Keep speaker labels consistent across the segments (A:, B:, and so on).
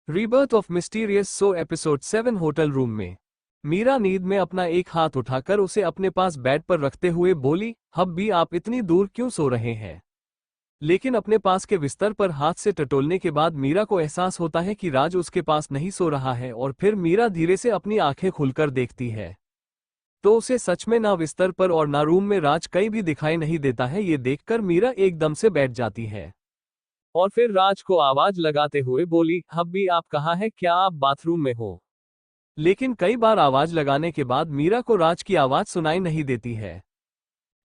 A: Rebirth of mysterious so episode 7 hotel room में मीरा नींद में अपना एक हाथ उठाकर उसे अपने पास बेड पर रखते हुए बोली, हब्बी आप इतनी दूर क्यों सो रहे हैं। लेकिन अपने पास के बिस्तर पर हाथ से टटोलने के बाद मीरा को एहसास होता है कि राज उसके पास नहीं सो रहा है और फिर मीरा धीरे से अपनी आंखें खुलकर देखती है तो उसे सच में ना बिस्तर पर और ना रूम में राज कहीं भी दिखाई नहीं देता है। ये देखकर मीरा एकदम से बैठ जाती है और फिर राज को आवाज लगाते हुए बोली, हब्बी आप कहाँ हैं, क्या आप बाथरूम में हो। लेकिन कई बार आवाज लगाने के बाद मीरा को राज की आवाज सुनाई नहीं देती है।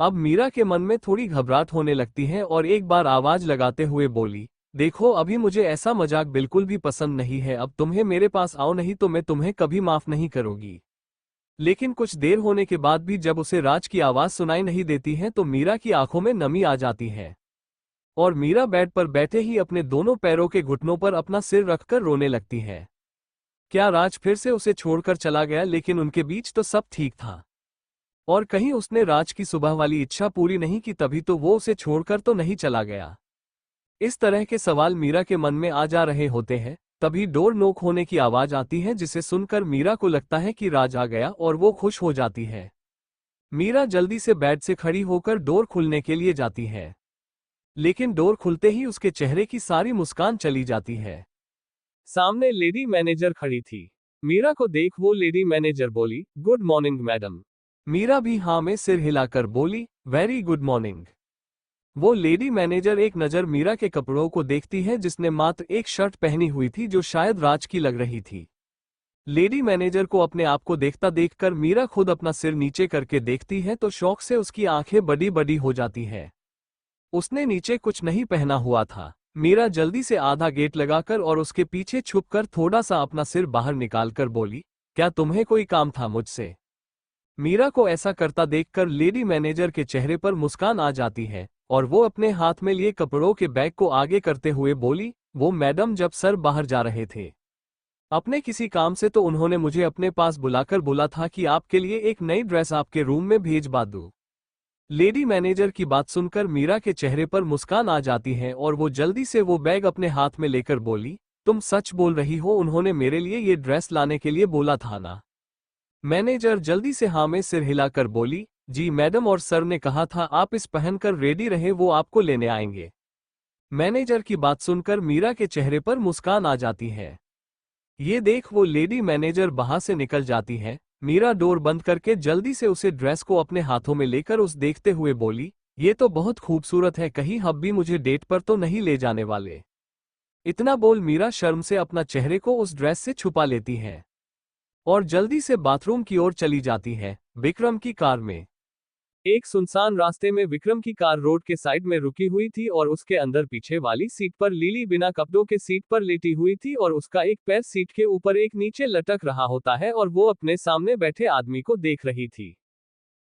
A: अब मीरा के मन में थोड़ी घबराहट होने लगती है और एक बार आवाज लगाते हुए बोली, देखो अभी मुझे ऐसा मजाक बिल्कुल भी पसंद नहीं है, अब तुम्हें मेरे पास आओ नहीं तो मैं तुम्हें कभी माफ नहीं करूंगी। लेकिन कुछ देर होने के बाद भी जब उसे राज की आवाज सुनाई नहीं देती है तो मीरा की आंखों में नमी आ जाती है और मीरा बेड पर बैठे ही अपने दोनों पैरों के घुटनों पर अपना सिर रखकर रोने लगती है। क्या राज फिर से उसे छोड़कर चला गया? लेकिन उनके बीच तो सब ठीक था और कहीं उसने राज की सुबह वाली इच्छा पूरी नहीं की, तभी तो वो उसे छोड़कर तो नहीं चला गया। इस तरह के सवाल मीरा के मन में आ जा रहे होते हैं, तभी डोर नॉक होने की आवाज आती है जिसे सुनकर मीरा को लगता है कि राज आ गया और वो खुश हो जाती है। मीरा जल्दी से बेड से खड़ी होकर डोर खुलने के लिए जाती है, लेकिन डोर खुलते ही उसके चेहरे की सारी मुस्कान चली जाती है। सामने लेडी मैनेजर खड़ी थी। मीरा को देख वो लेडी मैनेजर बोली, गुड मॉर्निंग मैडम। मीरा भी हाँ में सिर हिलाकर बोली, वेरी गुड मॉर्निंग। वो लेडी मैनेजर एक नज़र मीरा के कपड़ों को देखती है जिसने मात्र एक शर्ट पहनी हुई थी जो शायद राज की लग रही थी। लेडी मैनेजर को अपने आप को देखता देखकर मीरा खुद अपना सिर नीचे करके देखती है तो शौक से उसकी आंखें बड़ी बड़ी हो जाती है। उसने नीचे कुछ नहीं पहना हुआ था। मीरा जल्दी से आधा गेट लगाकर और उसके पीछे छुपकर थोड़ा सा अपना सिर बाहर निकालकर बोली, क्या तुम्हें कोई काम था मुझसे। मीरा को ऐसा करता देखकर लेडी मैनेजर के चेहरे पर मुस्कान आ जाती है और वो अपने हाथ में लिए कपड़ों के बैग को आगे करते हुए बोली, वो मैडम जब सर बाहर जा रहे थे अपने किसी काम से तो उन्होंने मुझे अपने पास बुलाकर बोला था कि आपके लिए एक नई ड्रेस आपके रूम में भेजवा दूं। लेडी मैनेजर की बात सुनकर मीरा के चेहरे पर मुस्कान आ जाती है और वो जल्दी से वो बैग अपने हाथ में लेकर बोली, तुम सच बोल रही हो, उन्होंने मेरे लिए ये ड्रेस लाने के लिए बोला था ना। मैनेजर जल्दी से हाँ में सिर हिलाकर बोली, जी मैडम, और सर ने कहा था आप इस पहनकर रेडी रहे, वो आपको लेने आएंगे। मैनेजर की बात सुनकर मीरा के चेहरे पर मुस्कान आ जाती है। ये देख वो लेडी मैनेजर बाहर से निकल जाती है। मीरा डोर बंद करके जल्दी से उसे ड्रेस को अपने हाथों में लेकर उस देखते हुए बोली, ये तो बहुत खूबसूरत है, कहीं हब्बी मुझे डेट पर तो नहीं ले जाने वाले। इतना बोल मीरा शर्म से अपना चेहरे को उस ड्रेस से छुपा लेती है और जल्दी से बाथरूम की ओर चली जाती है। विक्रम की कार में एक सुनसान रास्ते में विक्रम की कार रोड के साइड में रुकी हुई थी और उसके अंदर पीछे वाली सीट पर लीली बिना कपड़ों के सीट पर लेटी हुई थी और उसका एक पैर सीट के ऊपर एक नीचे लटक रहा होता है और वो अपने सामने बैठे आदमी को देख रही थी।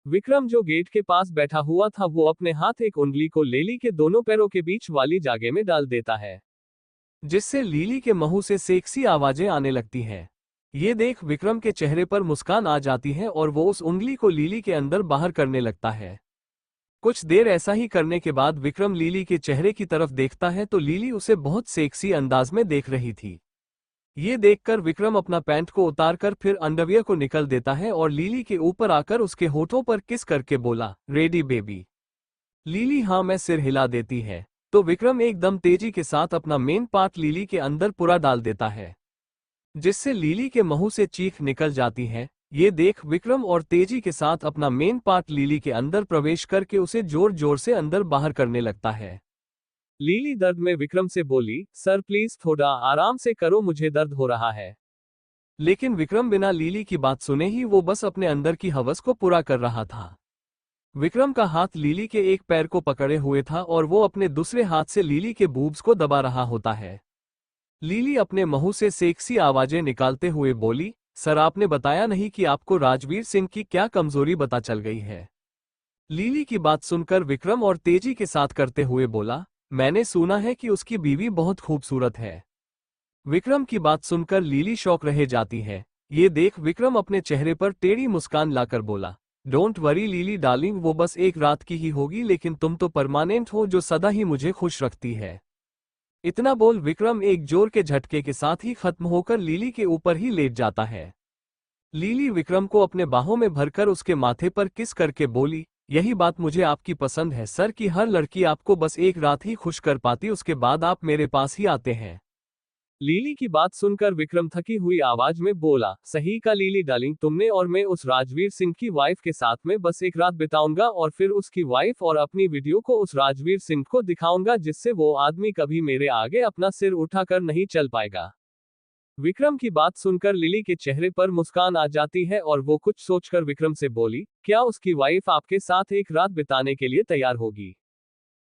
A: विक्रम जो गेट के पास बैठा हुआ था वो अपने हाथ एक उंगली को लीली के दोनों पैरों के बीच वाली जागे में डाल देता है, जिससे लीली के मुंह से सेक्सी आवाजें आने लगती हैं। ये देख विक्रम के चेहरे पर मुस्कान आ जाती है और वो उस उंगली को लीली के अंदर बाहर करने लगता है। कुछ देर ऐसा ही करने के बाद विक्रम लीली के चेहरे की तरफ देखता है तो लीली उसे बहुत सेक्सी अंदाज में देख रही थी। ये देखकर विक्रम अपना पैंट को उतारकर फिर अंडरवियर को निकल देता है और लीली के ऊपर आकर उसके होठों पर किस करके बोला, रेडी बेबी। लीली हाँ में सिर हिला देती है तो विक्रम एकदम तेजी के साथ अपना मेन पार्ट लीली के अंदर पूरा डाल देता है, जिससे लीली के मुंह से चीख निकल जाती है। ये देख विक्रम और तेजी के साथ अपना मेन पार्ट लीली के अंदर प्रवेश करके उसे जोर जोर से अंदर बाहर करने लगता है। लीली दर्द में विक्रम से बोली, सर प्लीज थोड़ा आराम से करो, मुझे दर्द हो रहा है। लेकिन विक्रम बिना लीली की बात सुने ही वो बस अपने अंदर की हवस को पूरा कर रहा था। विक्रम का हाथ लीली के एक पैर को पकड़े हुए था और वो अपने दूसरे हाथ से लीली के बूब्स को दबा रहा होता है। लीली अपने मुंह से सेक्सी आवाजें निकालते हुए बोली, सर आपने बताया नहीं कि आपको राजवीर सिंह की क्या कमजोरी पता चल गई है। लीली की बात सुनकर विक्रम और तेजी के साथ करते हुए बोला, मैंने सुना है कि उसकी बीवी बहुत खूबसूरत है। विक्रम की बात सुनकर लीली शौक रह जाती है। ये देख विक्रम अपने चेहरे पर टेढ़ी मुस्कान लाकर बोला, डोंट वरी लीली डार्लिंग, वो बस एक रात की ही होगी, लेकिन तुम तो परमानेंट हो जो सदा ही मुझे खुश रखती है। इतना बोल विक्रम एक जोर के झटके के साथ ही खत्म होकर लिली के ऊपर ही लेट जाता है। लिली विक्रम को अपने बाहों में भरकर उसके माथे पर किस करके बोली, यही बात मुझे आपकी पसंद है सर कि हर लड़की आपको बस एक रात ही खुश कर पाती, उसके बाद आप मेरे पास ही आते हैं। लिली की बात सुनकर विक्रम थकी हुई आवाज में बोला, सही का लिली डार्लिंग, तुमने और मैं उस राजवीर सिंह की वाइफ के साथ में बस एक रात बिताऊंगा और फिर उसकी वाइफ और अपनी वीडियो को उस राजवीर सिंह को दिखाऊंगा, जिससे वो आदमी कभी मेरे आगे अपना सिर उठाकर नहीं चल पाएगा। विक्रम की बात सुनकर लिली के चेहरे पर मुस्कान आ जाती है और वो कुछ सोचकर विक्रम से बोली, क्या उसकी वाइफ आपके साथ एक रात बिताने के लिए तैयार होगी?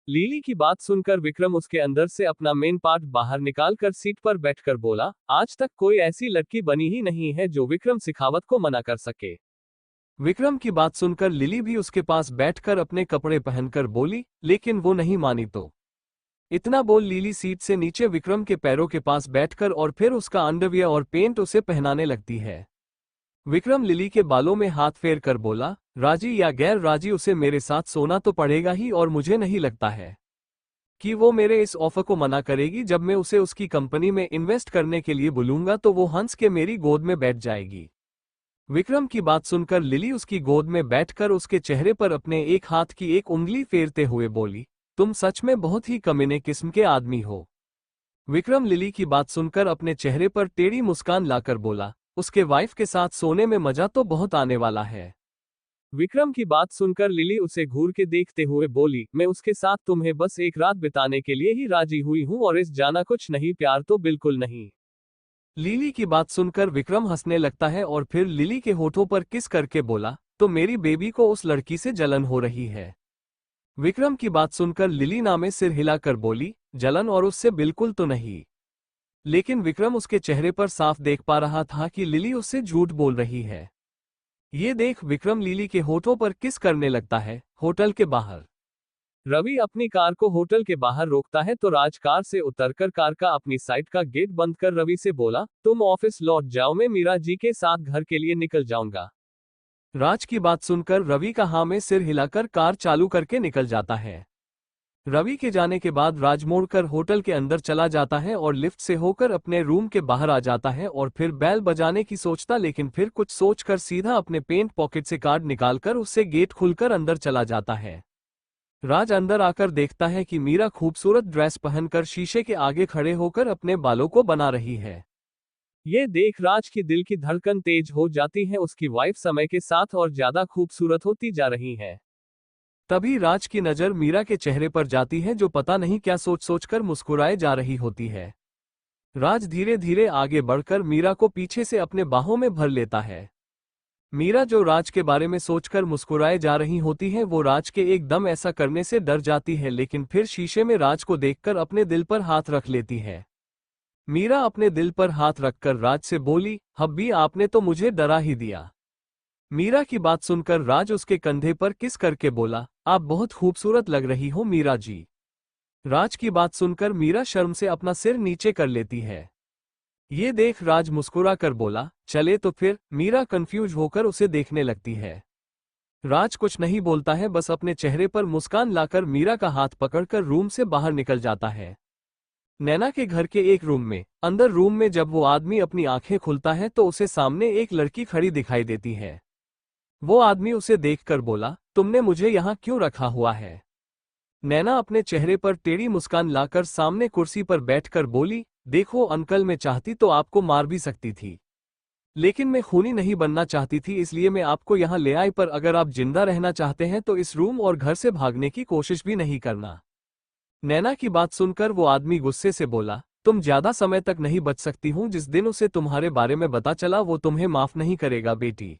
A: लिली की बात सुनकर विक्रम उसके अंदर से अपना मेन पार्ट बाहर निकालकर सीट पर बैठकर बोला, आज तक कोई ऐसी लड़की बनी ही नहीं है जो विक्रम शेखावत को मना कर सके। विक्रम की बात सुनकर लिली भी उसके पास बैठकर अपने कपड़े पहनकर बोली, लेकिन वो नहीं मानी तो। इतना बोल लिली सीट से नीचे विक्रम के पैरों के पास बैठकर और फिर उसका अंडरवियर और पेंट उसे पहनाने लगती है। विक्रम लिली के बालों में हाथ फेर कर बोला, राजी या गैर राजी उसे मेरे साथ सोना तो पड़ेगा ही, और मुझे नहीं लगता है कि वो मेरे इस ऑफर को मना करेगी। जब मैं उसे उसकी कंपनी में इन्वेस्ट करने के लिए बुलूंगा तो वो हंस के मेरी गोद में बैठ जाएगी। विक्रम की बात सुनकर लिली उसकी गोद में बैठकर उसके चेहरे पर अपने एक हाथ की एक उंगली फेरते हुए बोली, तुम सच में बहुत ही कमीने किस्म के आदमी हो। विक्रम लिली की बात सुनकर अपने चेहरे पर टेढ़ी मुस्कान लाकर बोला, उसके वाइफ के साथ सोने में मजा तो बहुत आने वाला है। विक्रम की बात सुनकर लिली उसे घूर के देखते हुए बोली, मैं उसके साथ तुम्हें बस एक रात बिताने के लिए ही राजी हुई हूं और इस जाना कुछ नहीं, प्यार तो बिल्कुल नहीं। लिली की बात सुनकर विक्रम हंसने लगता है और फिर लिली के होठों पर किस करके बोला, तो मेरी बेबी को उस लड़की से जलन हो रही है। विक्रम की बात सुनकर लिली नामे सिर हिलाकर बोली, जलन और उससे बिल्कुल तो नहीं। लेकिन विक्रम उसके चेहरे पर साफ देख पा रहा था कि लिली उससे झूठ बोल रही है। ये देख विक्रम लिली के होठों पर किस करने लगता है। होटल के बाहर रवि अपनी कार को होटल के बाहर रोकता है तो राज कार से उतरकर कार का अपनी साइड का गेट बंद कर रवि से बोला, तुम ऑफिस लौट जाओ, मैं मीरा जी के साथ घर के लिए निकल जाऊंगा। राज की बात सुनकर रवि का हाँ में सिर हिलाकर कार चालू करके निकल जाता है। रवि के जाने के बाद राज मोड़कर होटल के अंदर चला जाता है और लिफ्ट से होकर अपने रूम के बाहर आ जाता है और फिर बेल बजाने की सोचता, लेकिन फिर कुछ सोचकर सीधा अपने पेंट पॉकेट से कार्ड निकालकर उससे गेट खुलकर अंदर चला जाता है। राज अंदर आकर देखता है कि मीरा खूबसूरत ड्रेस पहनकर शीशे के आगे खड़े होकर अपने बालों को बना रही है। ये देख राज की दिल की धड़कन तेज हो जाती है, उसकी वाइफ समय के साथ और ज्यादा खूबसूरत होती जा रही है। तभी राज की नजर मीरा के चेहरे पर जाती है, जो पता नहीं क्या सोच सोचकर मुस्कुराए जा रही होती है। राज धीरे धीरे आगे बढ़कर मीरा को पीछे से अपने बाहों में भर लेता है। मीरा जो राज के बारे में सोचकर मुस्कुराए जा रही होती है, वो राज के एकदम ऐसा करने से डर जाती है, लेकिन फिर शीशे में राज को देखकर अपने दिल पर हाथ रख लेती है। मीरा अपने दिल पर हाथ रखकर राज से बोली, हब्बी आपने तो मुझे डरा ही दिया। मीरा की बात सुनकर राज उसके कंधे पर किस करके बोला, आप बहुत खूबसूरत लग रही हो मीरा जी। राज की बात सुनकर मीरा शर्म से अपना सिर नीचे कर लेती है। ये देख राज मुस्कुरा कर बोला, चले तो फिर। मीरा कंफ्यूज होकर उसे देखने लगती है। राज कुछ नहीं बोलता है, बस अपने चेहरे पर मुस्कान लाकर मीरा का हाथ पकड़कर रूम से बाहर निकल जाता है। नैना के घर के एक रूम में अंदर रूम में जब वो आदमी अपनी आंखें खुलता है तो उसे सामने एक लड़की खड़ी दिखाई देती है। वो आदमी उसे देखकर बोला, तुमने मुझे यहाँ क्यों रखा हुआ है? नैना अपने चेहरे पर टेढ़ी मुस्कान लाकर सामने कुर्सी पर बैठकर बोली, देखो अंकल, मैं चाहती तो आपको मार भी सकती थी, लेकिन मैं खूनी नहीं बनना चाहती थी, इसलिए मैं आपको यहाँ ले आई। पर अगर आप जिंदा रहना चाहते हैं तो इस रूम और घर से भागने की कोशिश भी नहीं करना। नैना की बात सुनकर वो आदमी गुस्से से बोला, तुम ज्यादा समय तक नहीं बच सकती हूँ। जिस दिन उसे तुम्हारे बारे में पता चला वो तुम्हें माफ नहीं करेगा बेटी।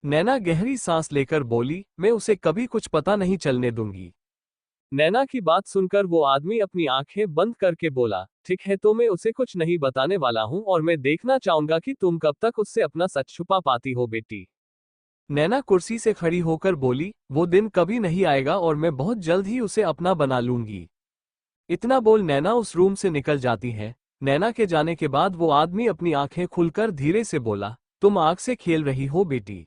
A: नैना गहरी सांस लेकर बोली, मैं उसे कभी कुछ पता नहीं चलने दूंगी। नैना की बात सुनकर वो आदमी अपनी आंखें बंद करके बोला, ठीक है, तो मैं उसे कुछ नहीं बताने वाला हूं और मैं देखना चाहूंगा कि तुम कब तक उससे अपना सच छुपा पाती हो बेटी। नैना कुर्सी से खड़ी होकर बोली, वो दिन कभी नहीं आएगा और मैं बहुत जल्द ही उसे अपना बना लूंगी। इतना बोल नैना उस रूम से निकल जाती है। नैना के जाने के बाद वो आदमी अपनी आंखें खुलकर धीरे से बोला, तुम आग से खेल रही हो बेटी।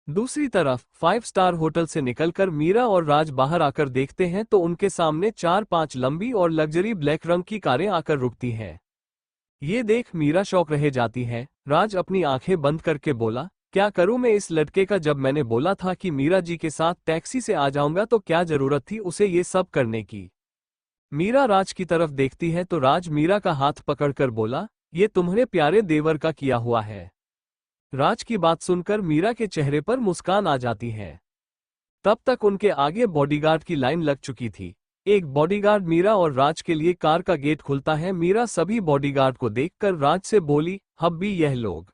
A: दूसरी तरफ 5 स्टार होटल से निकलकर मीरा और राज बाहर आकर देखते हैं तो उनके सामने 4-5 लंबी और लग्जरी ब्लैक रंग की कारें आकर रुकती हैं। ये देख मीरा शौक रह जाती है। राज अपनी आंखें बंद करके बोला, क्या करूं मैं इस लड़के का, जब मैंने बोला था कि मीरा जी के साथ टैक्सी से आ जाऊंगा तो क्या जरूरत थी उसे ये सब करने की। मीरा राज की तरफ देखती है तो राज मीरा का हाथ पकड़कर बोला, ये तुम्हारे प्यारे देवर का किया हुआ है। राज की बात सुनकर मीरा के चेहरे पर मुस्कान आ जाती है। तब तक उनके आगे बॉडीगार्ड की लाइन लग चुकी थी। एक बॉडीगार्ड मीरा और राज के लिए कार का गेट खुलता है। मीरा सभी बॉडीगार्ड को देखकर राज से बोली, अब भी यह लोग।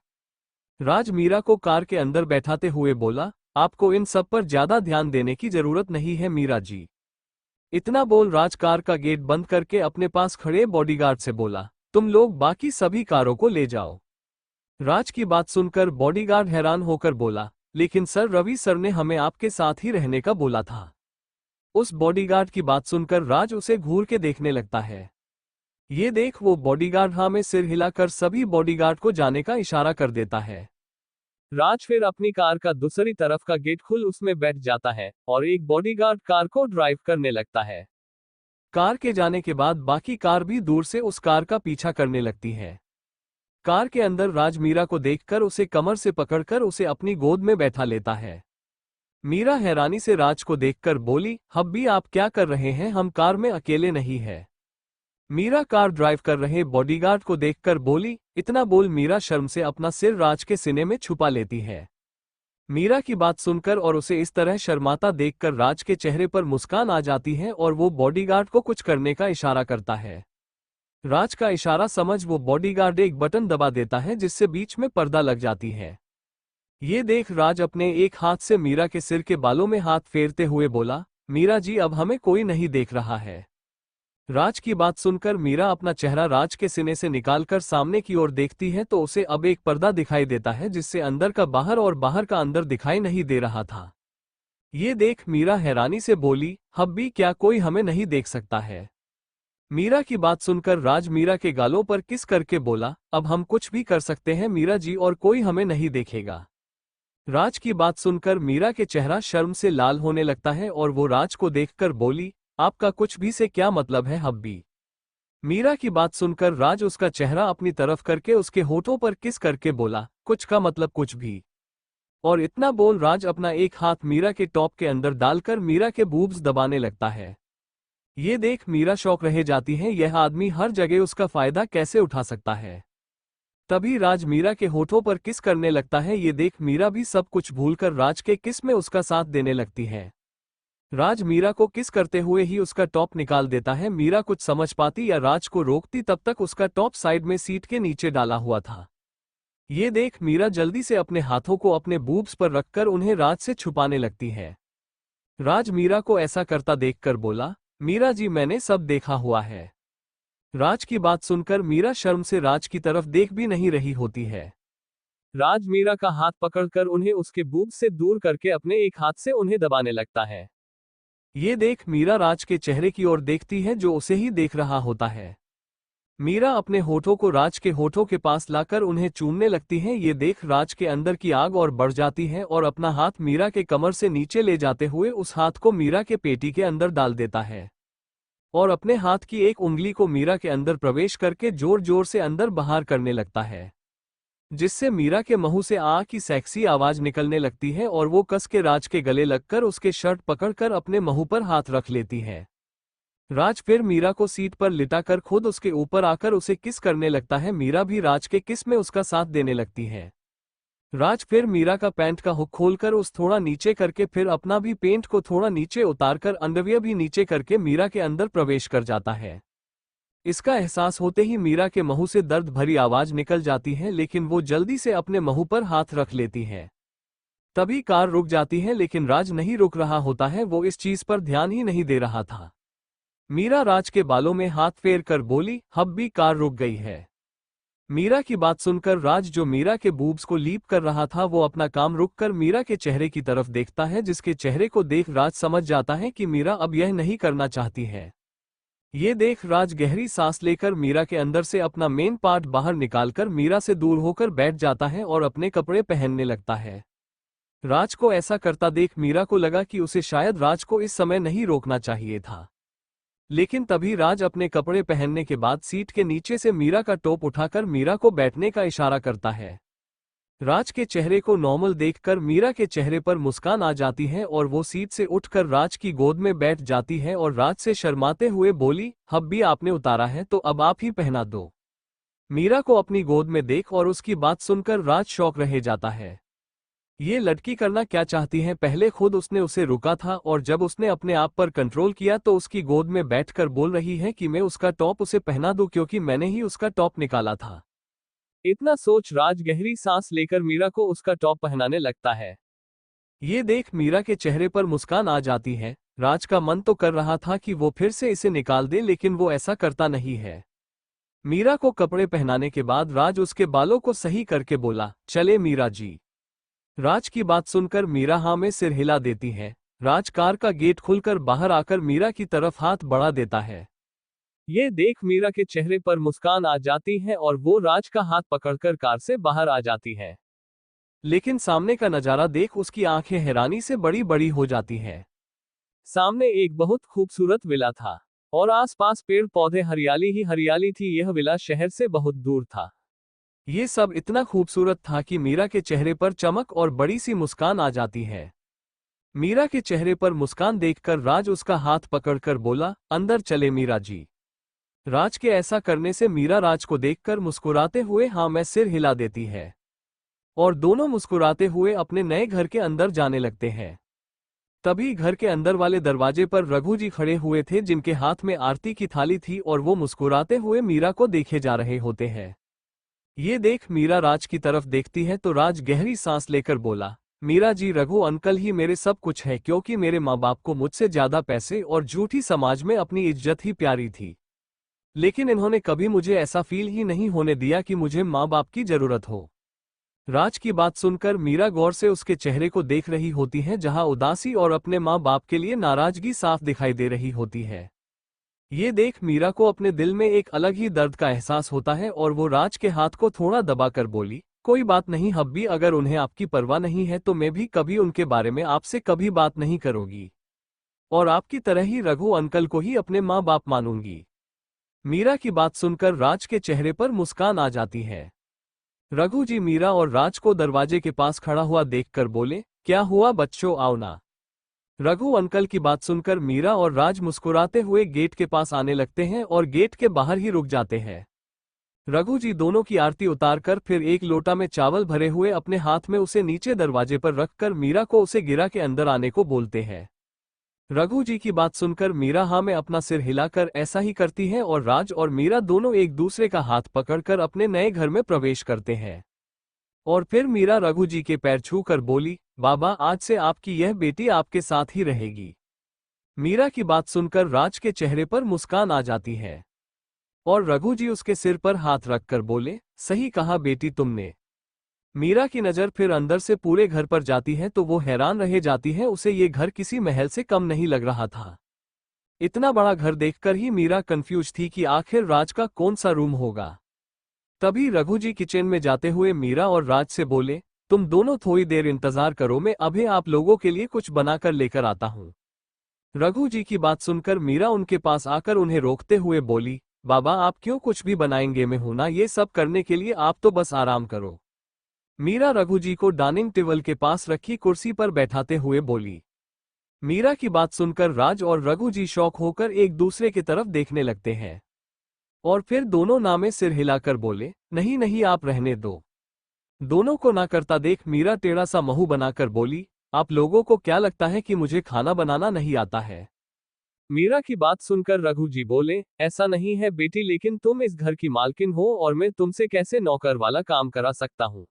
A: राज मीरा को कार के अंदर बैठाते हुए बोला, आपको इन सब पर ज्यादा ध्यान देने की जरूरत नहीं है मीरा जी। इतना बोल राज कार का गेट बंद करके अपने पास खड़े बॉडीगार्ड से बोला, तुम लोग बाकी सभी कारों को ले जाओ। राज की बात सुनकर बॉडीगार्ड हैरान होकर बोला, लेकिन सर रवि सर ने हमें आपके साथ ही रहने का बोला था। उस बॉडीगार्ड की बात सुनकर राज उसे घूर के देखने लगता है। ये देख वो बॉडीगार्ड हाँ में सिर हिलाकर सभी बॉडीगार्ड को जाने का इशारा कर देता है। राज फिर अपनी कार का दूसरी तरफ का गेट खुल उसमें बैठ जाता है और एक बॉडीगार्ड कार को ड्राइव करने लगता है। कार के जाने के बाद बाकी कार भी दूर से उस कार का पीछा करने लगती है। कार के अंदर राज मीरा को देखकर उसे कमर से पकड़कर उसे अपनी गोद में बैठा लेता है। मीरा हैरानी से राज को देखकर बोली, हब्बी आप क्या कर रहे हैं, हम कार में अकेले नहीं है। मीरा कार ड्राइव कर रहे बॉडीगार्ड को देखकर बोली। इतना बोल मीरा शर्म से अपना सिर राज के सीने में छुपा लेती है। मीरा की बात सुनकर और उसे इस तरह शर्माता देखकर राज के चेहरे पर मुस्कान आ जाती है और वो बॉडीगार्ड को कुछ करने का इशारा करता है। राज का इशारा समझ वो बॉडीगार्ड एक बटन दबा देता है जिससे बीच में पर्दा लग जाती है। ये देख राज अपने एक हाथ से मीरा के सिर के बालों में हाथ फेरते हुए बोला, मीरा जी अब हमें कोई नहीं देख रहा है। राज की बात सुनकर मीरा अपना चेहरा राज के सीने से निकालकर सामने की ओर देखती है तो उसे अब एक पर्दा दिखाई देता है जिससे अंदर का बाहर और बाहर का अंदर दिखाई नहीं दे रहा था। ये देख मीरा हैरानी से बोली, हब्बी क्या कोई हमें नहीं देख सकता है। मीरा की बात सुनकर राज मीरा के गालों पर किस करके बोला, अब हम कुछ भी कर सकते हैं मीरा जी और कोई हमें नहीं देखेगा। राज की बात सुनकर मीरा के चेहरा शर्म से लाल होने लगता है और वो राज को देखकर बोली, आपका कुछ भी से क्या मतलब है हब्बी। मीरा की बात सुनकर राज उसका चेहरा अपनी तरफ करके उसके होठों पर किस करके बोला, कुछ का मतलब कुछ भी। और इतना बोल राज अपना एक हाथ मीरा के टॉप के अंदर डालकर मीरा के बूब्स दबाने लगता है। ये देख मीरा शौक रह जाती है, यह आदमी हर जगह उसका फायदा कैसे उठा सकता है। तभी राज मीरा के होठों पर किस करने लगता है। ये देख मीरा भी सब कुछ भूलकर राज के किस में उसका साथ देने लगती है। राज मीरा को किस करते हुए ही उसका टॉप निकाल देता है। मीरा कुछ समझ पाती या राज को रोकती तब तक उसका टॉप साइड में सीट के नीचे डाला हुआ था। ये देख मीरा जल्दी से अपने हाथों को अपने बूब्स पर रखकर उन्हें राज से छुपाने लगती है। राज मीरा को ऐसा करता देखकर बोला, मीरा जी मैंने सब देखा हुआ है। राज की बात सुनकर मीरा शर्म से राज की तरफ देख भी नहीं रही होती है। राज मीरा का हाथ पकड़कर उन्हें उसके बूब से दूर करके अपने एक हाथ से उन्हें दबाने लगता है। ये देख मीरा राज के चेहरे की ओर देखती है जो उसे ही देख रहा होता है। मीरा अपने होठों को राज के होठों के पास लाकर उन्हें चूमने लगती है। ये देख राज के अंदर की आग और बढ़ जाती है और अपना हाथ मीरा के कमर से नीचे ले जाते हुए उस हाथ को मीरा के पेटी के अंदर डाल देता है और अपने हाथ की एक उंगली को मीरा के अंदर प्रवेश करके जोर जोर से अंदर बाहर करने लगता है, जिससे मीरा के मुंह से आ की सेक्सी आवाज निकलने लगती है और वो कस के राज के गले लगकर उसके शर्ट पकड़कर अपने मुंह पर हाथ रख लेती है। राज फिर मीरा को सीट पर लिटाकर खुद उसके ऊपर आकर उसे किस करने लगता है। मीरा भी राज के किस में उसका साथ देने लगती है। राज फिर मीरा का पैंट का हुक खोलकर उस थोड़ा नीचे करके फिर अपना भी पेंट को थोड़ा नीचे उतारकर अंडरवियर भी नीचे करके मीरा के अंदर प्रवेश कर जाता है। इसका एहसास होते ही मीरा के मुंह से दर्द भरी आवाज निकल जाती है, लेकिन वो जल्दी से अपने मुंह पर हाथ रख लेती है। तभी कार रुक जाती है, लेकिन राज नहीं रुक रहा होता है, वो इस चीज पर ध्यान ही नहीं दे रहा था। मीरा राज के बालों में हाथ फेर कर बोली, अब भी कार रुक गई है। मीरा की बात सुनकर राज जो मीरा के बूब्स को लीप कर रहा था वो अपना काम रुककर मीरा के चेहरे की तरफ देखता है, जिसके चेहरे को देख राज समझ जाता है कि मीरा अब यह नहीं करना चाहती है। ये देख राज गहरी सांस लेकर मीरा के अंदर से अपना मेन पार्ट बाहर निकालकर मीरा से दूर होकर बैठ जाता है और अपने कपड़े पहनने लगता है। राज को ऐसा करता देख मीरा को लगा कि उसे शायद राज को इस समय नहीं रोकना चाहिए था। लेकिन तभी राज अपने कपड़े पहनने के बाद सीट के नीचे से मीरा का टॉप उठाकर मीरा को बैठने का इशारा करता है। राज के चेहरे को नॉर्मल देखकर मीरा के चेहरे पर मुस्कान आ जाती है और वो सीट से उठकर राज की गोद में बैठ जाती है और राज से शर्माते हुए बोली, अब भी आपने उतारा है तो अब आप ही पहना दो। मीरा को अपनी गोद में देख और उसकी बात सुनकर राज शॉक रह जाता है। ये लड़की करना क्या चाहती है? पहले खुद उसने उसे रुका था और जब उसने अपने आप पर कंट्रोल किया तो उसकी गोद में बैठकर बोल रही है कि मैं उसका टॉप उसे पहना दूं क्योंकि मैंने ही उसका टॉप निकाला था। इतना सोच राज गहरी सांस लेकर मीरा को उसका टॉप पहनाने लगता है। ये देख मीरा के चेहरे पर मुस्कान आ जाती है। राज का मन तो कर रहा था कि वो फिर से इसे निकाल दे, लेकिन वो ऐसा करता नहीं है। मीरा को कपड़े पहनाने के बाद राज उसके बालों को सही करके बोला, चले मीरा जी। राज की बात सुनकर मीरा हाँ में सिर हिला देती है। राज कार का गेट खुलकर बाहर आकर मीरा की तरफ हाथ बढ़ा देता है। ये देख मीरा के चेहरे पर मुस्कान आ जाती है और वो राज का हाथ पकड़कर कार से बाहर आ जाती है। लेकिन सामने का नजारा देख उसकी आंखें हैरानी से बड़ी बड़ी हो जाती हैं। सामने एक बहुत खूबसूरत विला था और आसपास पेड़ पौधे हरियाली ही हरियाली थी। यह विला शहर से बहुत दूर था। ये सब इतना खूबसूरत था कि मीरा के चेहरे पर चमक और बड़ी सी मुस्कान आ जाती है। मीरा के चेहरे पर मुस्कान देखकर राज उसका हाथ पकड़कर बोला, अंदर चले मीरा जी। राज के ऐसा करने से मीरा राज को देखकर मुस्कुराते हुए हाँ में सिर हिला देती है और दोनों मुस्कुराते हुए अपने नए घर के अंदर जाने लगते हैं। तभी घर के अंदर वाले दरवाजे पर रघु जी खड़े हुए थे, जिनके हाथ में आरती की थाली थी और वो मुस्कुराते हुए मीरा को देखे जा रहे होते हैं। ये देख मीरा राज की तरफ देखती है तो राज गहरी सांस लेकर बोला, मीरा जी, रघु अंकल ही मेरे सब कुछ है, क्योंकि मेरे माँ बाप को मुझसे ज्यादा पैसे और झूठी समाज में अपनी इज्जत ही प्यारी थी। लेकिन इन्होंने कभी मुझे ऐसा फील ही नहीं होने दिया कि मुझे माँ बाप की जरूरत हो। राज की बात सुनकर मीरा गौर से उसके चेहरे को देख रही होती है, जहां उदासी और अपने माँ बाप के लिए नाराजगी साफ दिखाई दे रही होती है। ये देख मीरा को अपने दिल में एक अलग ही दर्द का एहसास होता है और वो राज के हाथ को थोड़ा दबाकर बोली, कोई बात नहीं हब्बी, अगर उन्हें आपकी परवाह नहीं है तो मैं भी कभी उनके बारे में आपसे कभी बात नहीं करूंगी और आपकी तरह ही रघु अंकल को ही अपने माँ बाप मानूंगी। मीरा की बात सुनकर राज के चेहरे पर मुस्कान आ जाती है। रघु जी मीरा और राज को दरवाजे के पास खड़ा हुआ देखकर बोले, क्या हुआ बच्चों, आओ ना। रघु अंकल की बात सुनकर मीरा और राज मुस्कुराते हुए गेट के पास आने लगते हैं और गेट के बाहर ही रुक जाते हैं। रघु जी दोनों की आरती उतारकर फिर एक लोटा में चावल भरे हुए अपने हाथ में उसे नीचे दरवाजे पर रखकर मीरा को उसे गिरा के अंदर आने को बोलते हैं। रघु जी की बात सुनकर मीरा हाँ में अपना सिर हिलाकर ऐसा ही करती है और राज और मीरा दोनों एक दूसरे का हाथ पकड़कर अपने नए घर में प्रवेश करते हैं। और फिर मीरा रघु जी के पैर छूकर बोली, बाबा, आज से आपकी यह बेटी आपके साथ ही रहेगी। मीरा की बात सुनकर राज के चेहरे पर मुस्कान आ जाती है और रघु जी उसके सिर पर हाथ रखकर बोले, सही कहा बेटी तुमने। मीरा की नज़र फिर अंदर से पूरे घर पर जाती है तो वो हैरान रह जाती है, उसे ये घर किसी महल से कम नहीं लग रहा था। इतना बड़ा घर देखकर ही मीरा कंफ्यूज थी कि आखिर राज का कौन सा रूम होगा। तभी रघु जी किचन में जाते हुए मीरा और राज से बोले, तुम दोनों थोड़ी देर इंतजार करो, मैं अभी आप लोगों के लिए कुछ बनाकर लेकर आता हूँ। रघु जी की बात सुनकर मीरा उनके पास आकर उन्हें रोकते हुए बोली, बाबा आप क्यों, कुछ भी बनाएंगे, मैं हूं ना ये सब करने के लिए, आप तो बस आराम करो। मीरा रघु जी को डाइनिंग टेबल के पास रखी कुर्सी पर बैठाते हुए बोली। मीरा की बात सुनकर राज और रघु जी शौक होकर एक दूसरे की तरफ देखने लगते हैं और फिर दोनों नामे सिर हिलाकर बोले, नहीं नहीं आप रहने दो। दोनों को ना करता देख मीरा टेढ़ा सा मुंह बनाकर बोली, आप लोगों को क्या लगता है कि मुझे खाना बनाना नहीं आता है? मीरा की बात सुनकर रघु जी बोले, ऐसा नहीं है बेटी, लेकिन तुम इस घर की मालकिन हो और मैं तुमसे कैसे नौकर वाला काम करा सकता हूँ।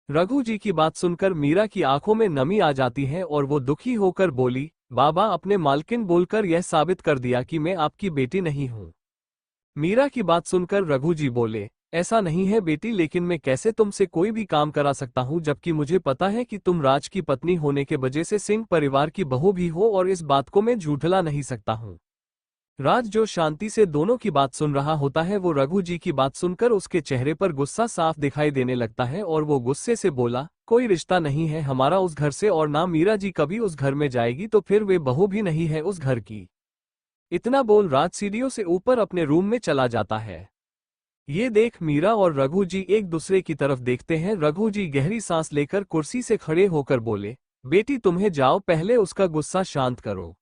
A: रघु जी की बात सुनकर मीरा की आंखों में नमी आ जाती है और वो दुखी होकर बोली, बाबा अपने मालकिन बोलकर यह साबित कर दिया कि मैं आपकी बेटी नहीं हूँ। मीरा की बात सुनकर रघु जी बोले, ऐसा नहीं है बेटी, लेकिन मैं कैसे तुमसे कोई भी काम करा सकता हूँ, जबकि मुझे पता है कि तुम राज की पत्नी होने के वजह से सिंह परिवार की बहू भी हो और इस बात को मैं झूठला नहीं सकता हूँ। राज जो शांति से दोनों की बात सुन रहा होता है वो रघु जी की बात सुनकर उसके चेहरे पर गुस्सा साफ दिखाई देने लगता है और वो गुस्से से बोला, कोई रिश्ता नहीं है हमारा उस घर से और ना मीरा जी कभी उस घर में जाएगी तो फिर वे बहू भी नहीं है उस घर की। इतना बोल राज सीढ़ियों से ऊपर अपने रूम में चला जाता है। ये देख मीरा और रघु जी एक दूसरे की तरफ देखते हैं। रघु जी गहरी सांस लेकर कुर्सी से खड़े होकर बोले, बेटी तुम्हें जाओ पहले उसका गुस्सा शांत करो।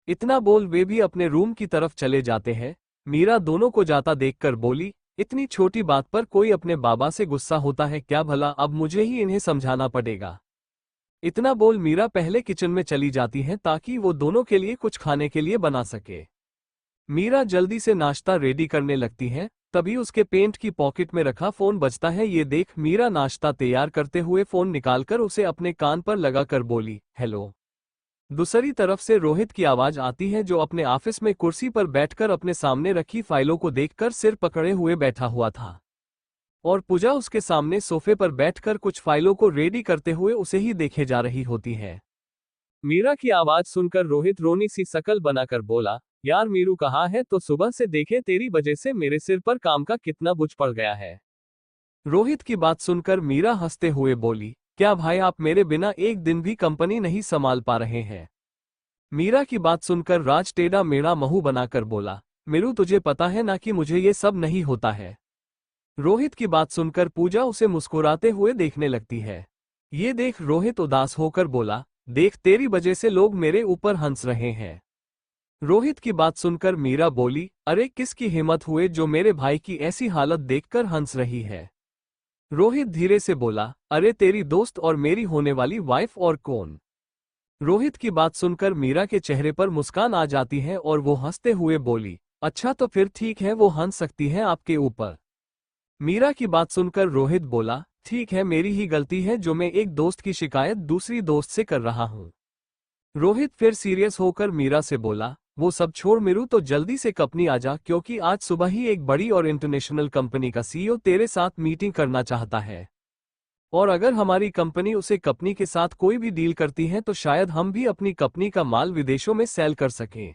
A: इतना बोल वे भी अपने रूम की तरफ चले जाते हैं। मीरा दोनों को जाता देखकर बोली, इतनी छोटी बात पर कोई अपने बाबा से गुस्सा होता है क्या भला, अब मुझे ही इन्हें समझाना पड़ेगा। इतना बोल मीरा पहले किचन में चली जाती है ताकि वो दोनों के लिए कुछ खाने के लिए बना सके। मीरा जल्दी से नाश्ता रेडी करने लगती है, तभी उसके पेंट की पॉकेट में रखा फोन बजता है। ये देख मीरा नाश्ता तैयार करते हुए फोन निकालकर उसे अपने कान पर लगाकर बोली, हेलो। दूसरी तरफ से रोहित की आवाज आती है जो अपने ऑफिस में कुर्सी पर बैठकर अपने सामने रखी फाइलों को देखकर सिर पकड़े हुए बैठा हुआ था और पूजा उसके सामने सोफे पर बैठकर कुछ फाइलों को रेडी करते हुए उसे ही देखे जा रही होती है। मीरा की आवाज सुनकर रोहित रोनी सी शकल बनाकर बोला, यार मीरू कहाँ है, तो सुबह से देखे तेरी वजह से मेरे सिर पर काम का कितना बोझ पड़ गया है। रोहित की बात सुनकर मीरा हंसते हुए बोली, क्या भाई आप मेरे बिना एक दिन भी कंपनी नहीं संभाल पा रहे हैं। मीरा की बात सुनकर राज टेढ़ा मेढ़ा मुंह बनाकर बोला, मीरू तुझे पता है ना कि मुझे ये सब नहीं होता है। रोहित की बात सुनकर पूजा उसे मुस्कुराते हुए देखने लगती है। ये देख रोहित उदास होकर बोला, देख तेरी वजह से लोग मेरे ऊपर हंस रहे हैं। रोहित की बात सुनकर मीरा बोली, अरे किसकी हिम्मत हुए जो मेरे भाई की ऐसी हालत देखकर हंस रही है। रोहित धीरे से बोला, अरे तेरी दोस्त और मेरी होने वाली वाइफ और कौन। रोहित की बात सुनकर मीरा के चेहरे पर मुस्कान आ जाती है और वो हंसते हुए बोली, अच्छा तो फिर ठीक है, वो हंस सकती है आपके ऊपर। मीरा की बात सुनकर रोहित बोला, ठीक है मेरी ही गलती है जो मैं एक दोस्त की शिकायत दूसरी दोस्त से कर रहा हूँ। रोहित फिर सीरियस होकर मीरा से बोला, वो सब छोड़ मीरू, तो जल्दी से कंपनी आ जा क्योंकि आज सुबह ही एक बड़ी और इंटरनेशनल कंपनी का सीईओ तेरे साथ मीटिंग करना चाहता है और अगर हमारी कंपनी उसे कंपनी के साथ कोई भी डील करती है तो शायद हम भी अपनी कंपनी का माल विदेशों में सेल कर सकें।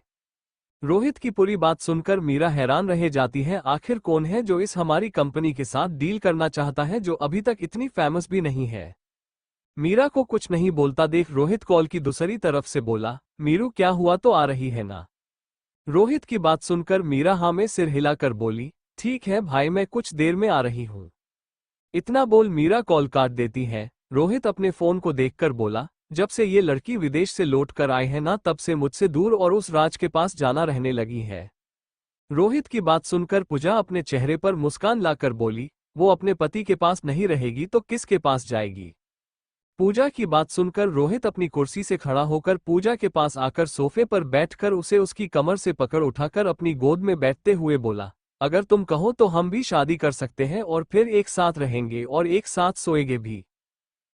A: रोहित की पूरी बात सुनकर मीरा हैरान रह जाती है, आखिर कौन है जो इस हमारी कंपनी के साथ डील करना चाहता है जो अभी तक इतनी फेमस भी नहीं है। मीरा को कुछ नहीं बोलता देख रोहित कॉल की दूसरी तरफ से बोला, मीरू क्या हुआ, तो आ रही है ना। रोहित की बात सुनकर मीरा हाँ में सिर हिलाकर बोली, ठीक है भाई मैं कुछ देर में आ रही हूँ। इतना बोल मीरा कॉल काट देती है। रोहित अपने फोन को देखकर बोला, जब से ये लड़की विदेश से लौट कर आई है ना तब से मुझसे दूर और उस राज के पास जाना रहने लगी है। रोहित की बात सुनकर पूजा अपने चेहरे पर मुस्कान लाकर बोली, वो अपने पति के पास नहीं रहेगी तो किसके पास जाएगी। पूजा की बात सुनकर रोहित अपनी कुर्सी से खड़ा होकर पूजा के पास आकर सोफे पर बैठकर उसे उसकी कमर से पकड़ उठाकर अपनी गोद में बैठते हुए बोला, अगर तुम कहो तो हम भी शादी कर सकते हैं और फिर एक साथ रहेंगे और एक साथ सोएंगे भी।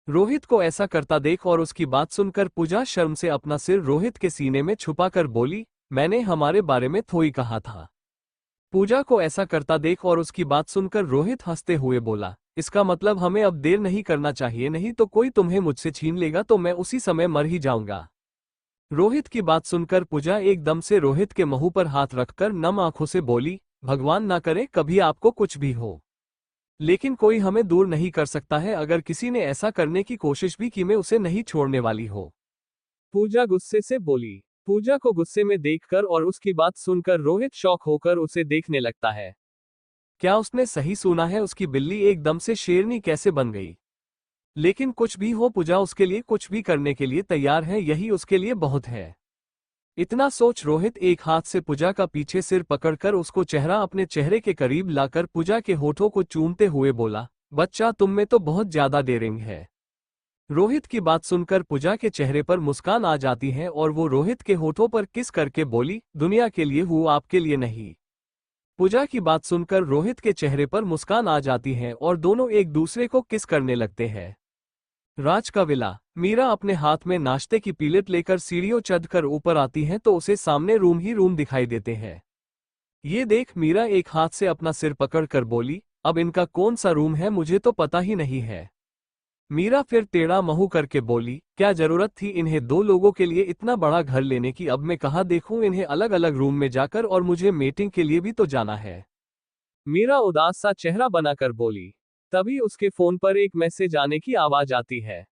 A: रोहित को ऐसा करता देख और उसकी बात सुनकर पूजा शर्म से अपना सिर रोहित के सीने में छुपाकर बोली, मैंने हमारे बारे में थोड़ी कहा था। पूजा को ऐसा करता देख और उसकी बात सुनकर रोहित हंसते हुए बोला, इसका मतलब हमें अब देर नहीं करना चाहिए, नहीं तो कोई तुम्हें मुझसे छीन लेगा तो मैं उसी समय मर ही जाऊंगा। रोहित की बात सुनकर पूजा एकदम से रोहित के मुंह पर हाथ रखकर नम आंखों से बोली, भगवान ना करे कभी आपको कुछ भी हो, लेकिन कोई हमें दूर नहीं कर सकता है। अगर किसी ने ऐसा करने की कोशिश भी की मैं उसे नहीं छोड़ने वाली हो। पूजा गुस्से से बोली। पूजा को गुस्से में देखकर और उसकी बात सुनकर रोहित शॉक होकर उसे देखने लगता है। क्या उसने सही सुना है, उसकी बिल्ली एकदम से शेरनी कैसे बन गई। लेकिन कुछ भी हो पूजा उसके लिए कुछ भी करने के लिए तैयार है, यही उसके लिए बहुत है। इतना सोच रोहित एक हाथ से पूजा का पीछे सिर पकड़कर उसको चेहरा अपने चेहरे के करीब लाकर पूजा के होठों को चूमते हुए बोला, बच्चा तुम में तो बहुत ज्यादा डेयरिंग है। रोहित की बात सुनकर पूजा के चेहरे पर मुस्कान आ जाती है और वो रोहित के होठों पर किस करके बोली, दुनिया के लिए हूँ आपके लिए नहीं। पूजा की बात सुनकर रोहित के चेहरे पर मुस्कान आ जाती है और दोनों एक दूसरे को किस करने लगते हैं। राज का विला। मीरा अपने हाथ में नाश्ते की प्लेट लेकर सीढ़ियों चढ़कर ऊपर आती है तो उसे सामने रूम ही रूम दिखाई देते हैं। ये देख मीरा एक हाथ से अपना सिर पकड़कर बोली, अब इनका कौन सा रूम है मुझे तो पता ही नहीं है। मीरा फिर टेढ़ा मुंह करके बोली, क्या जरूरत थी इन्हें 2 लोगों के लिए इतना बड़ा घर लेने की। अब मैं कहाँ देखूं इन्हें अलग अलग रूम में जाकर, और मुझे मीटिंग के लिए भी तो जाना है। मीरा उदास सा चेहरा बनाकर बोली। तभी उसके फोन पर एक मैसेज आने की आवाज आती है।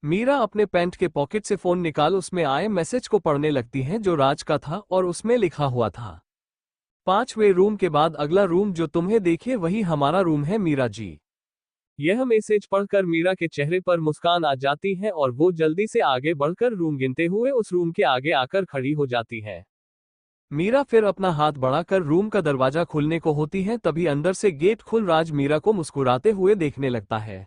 A: मीरा अपने पैंट के पॉकेट से फोन निकाल उसमें आए मैसेज को पढ़ने लगती है, जो राज का था और उसमें लिखा हुआ था, 5वें रूम के बाद अगला रूम जो तुम्हें देखे वही हमारा रूम है मीरा जी। यह मैसेज पढ़कर मीरा के चेहरे पर मुस्कान आ जाती है और वो जल्दी से आगे बढ़कर रूम गिनते हुए उस रूम के आगे आकर खड़ी हो जाती है। मीरा फिर अपना हाथ बढ़ाकर रूम का दरवाजा खोलने को होती है, तभी अंदर से गेट खुल राज मीरा को मुस्कुराते हुए देखने लगता है।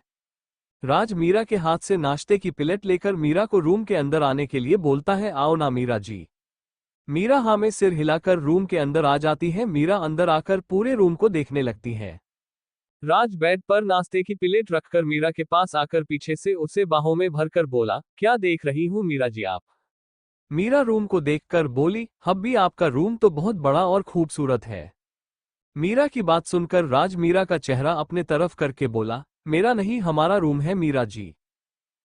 A: राज मीरा के हाथ से नाश्ते की प्लेट लेकर मीरा को रूम के अंदर आने के लिए बोलता है, आओ ना मीरा जी। मीरा हाँ में सिर हिलाकर रूम के अंदर आ जाती है। मीरा अंदर आकर पूरे रूम को देखने लगती है। राज बेड पर नाश्ते की प्लेट रखकर मीरा के पास आकर पीछे से उसे बाहों में भरकर बोला, क्या देख रही हूँ मीरा जी आप। मीरा रूम को देखकर बोली, हब्बी आपका रूम तो बहुत बड़ा और खूबसूरत है। मीरा की बात सुनकर राज मीरा का चेहरा अपने तरफ करके बोला, मेरा नहीं हमारा रूम है मीरा जी।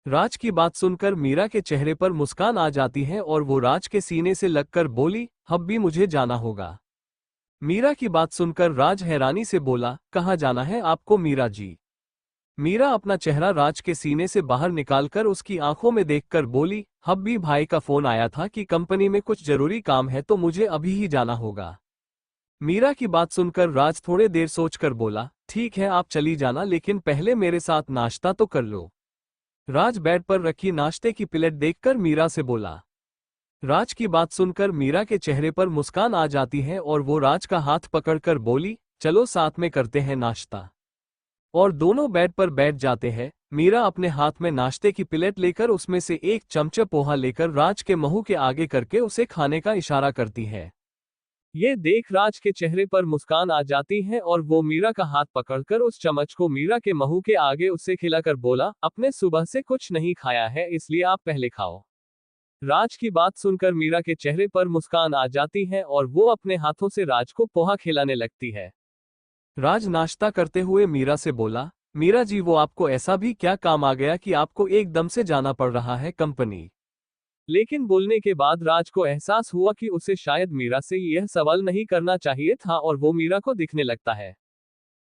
A: राज की बात सुनकर मीरा के चेहरे पर मुस्कान आ जाती है और वो राज के सीने से लगकर बोली, हब्बी मुझे जाना होगा। मीरा की बात सुनकर राज हैरानी से बोला, कहाँ जाना है आपको मीरा जी। मीरा अपना चेहरा राज के सीने से बाहर निकालकर उसकी आंखों में देखकर बोली, हब्बी भाई का फोन आया था कि कंपनी में कुछ जरूरी काम है तो मुझे अभी ही जाना होगा। मीरा की बात सुनकर राज थोड़े देर सोचकर बोला, ठीक है आप चली जाना, लेकिन पहले मेरे साथ नाश्ता तो कर लो। राज बेड पर रखी नाश्ते की प्लेट देखकर मीरा से बोला। राज की बात सुनकर मीरा के चेहरे पर मुस्कान आ जाती है और वो राज का हाथ पकड़कर बोली, चलो साथ में करते हैं नाश्ता। और दोनों बेड पर बैठ जाते हैं। मीरा अपने हाथ में नाश्ते की प्लेट लेकर उसमें से एक चमचा पोहा लेकर राज के मुंह के आगे करके उसे खाने का इशारा करती है। ये देख राज के चेहरे पर मुस्कान आ जाती है और वो मीरा का हाथ पकड़कर उस चम्मच को मीरा के मुंह के आगे उसे खिलाकर बोला, अपने सुबह से कुछ नहीं खाया है इसलिए आप पहले खाओ। राज की बात सुनकर मीरा के चेहरे पर मुस्कान आ जाती है और वो अपने हाथों से राज को पोहा खिलाने लगती है। राज नाश्ता करते हुए मीरा से बोला, मीरा जी वो आपको ऐसा भी क्या काम आ गया कि आपको एकदम से जाना पड़ रहा है कंपनी। लेकिन बोलने के बाद राज को एहसास हुआ कि उसे शायद मीरा से यह सवाल नहीं करना चाहिए था और वो मीरा को दिखने लगता है,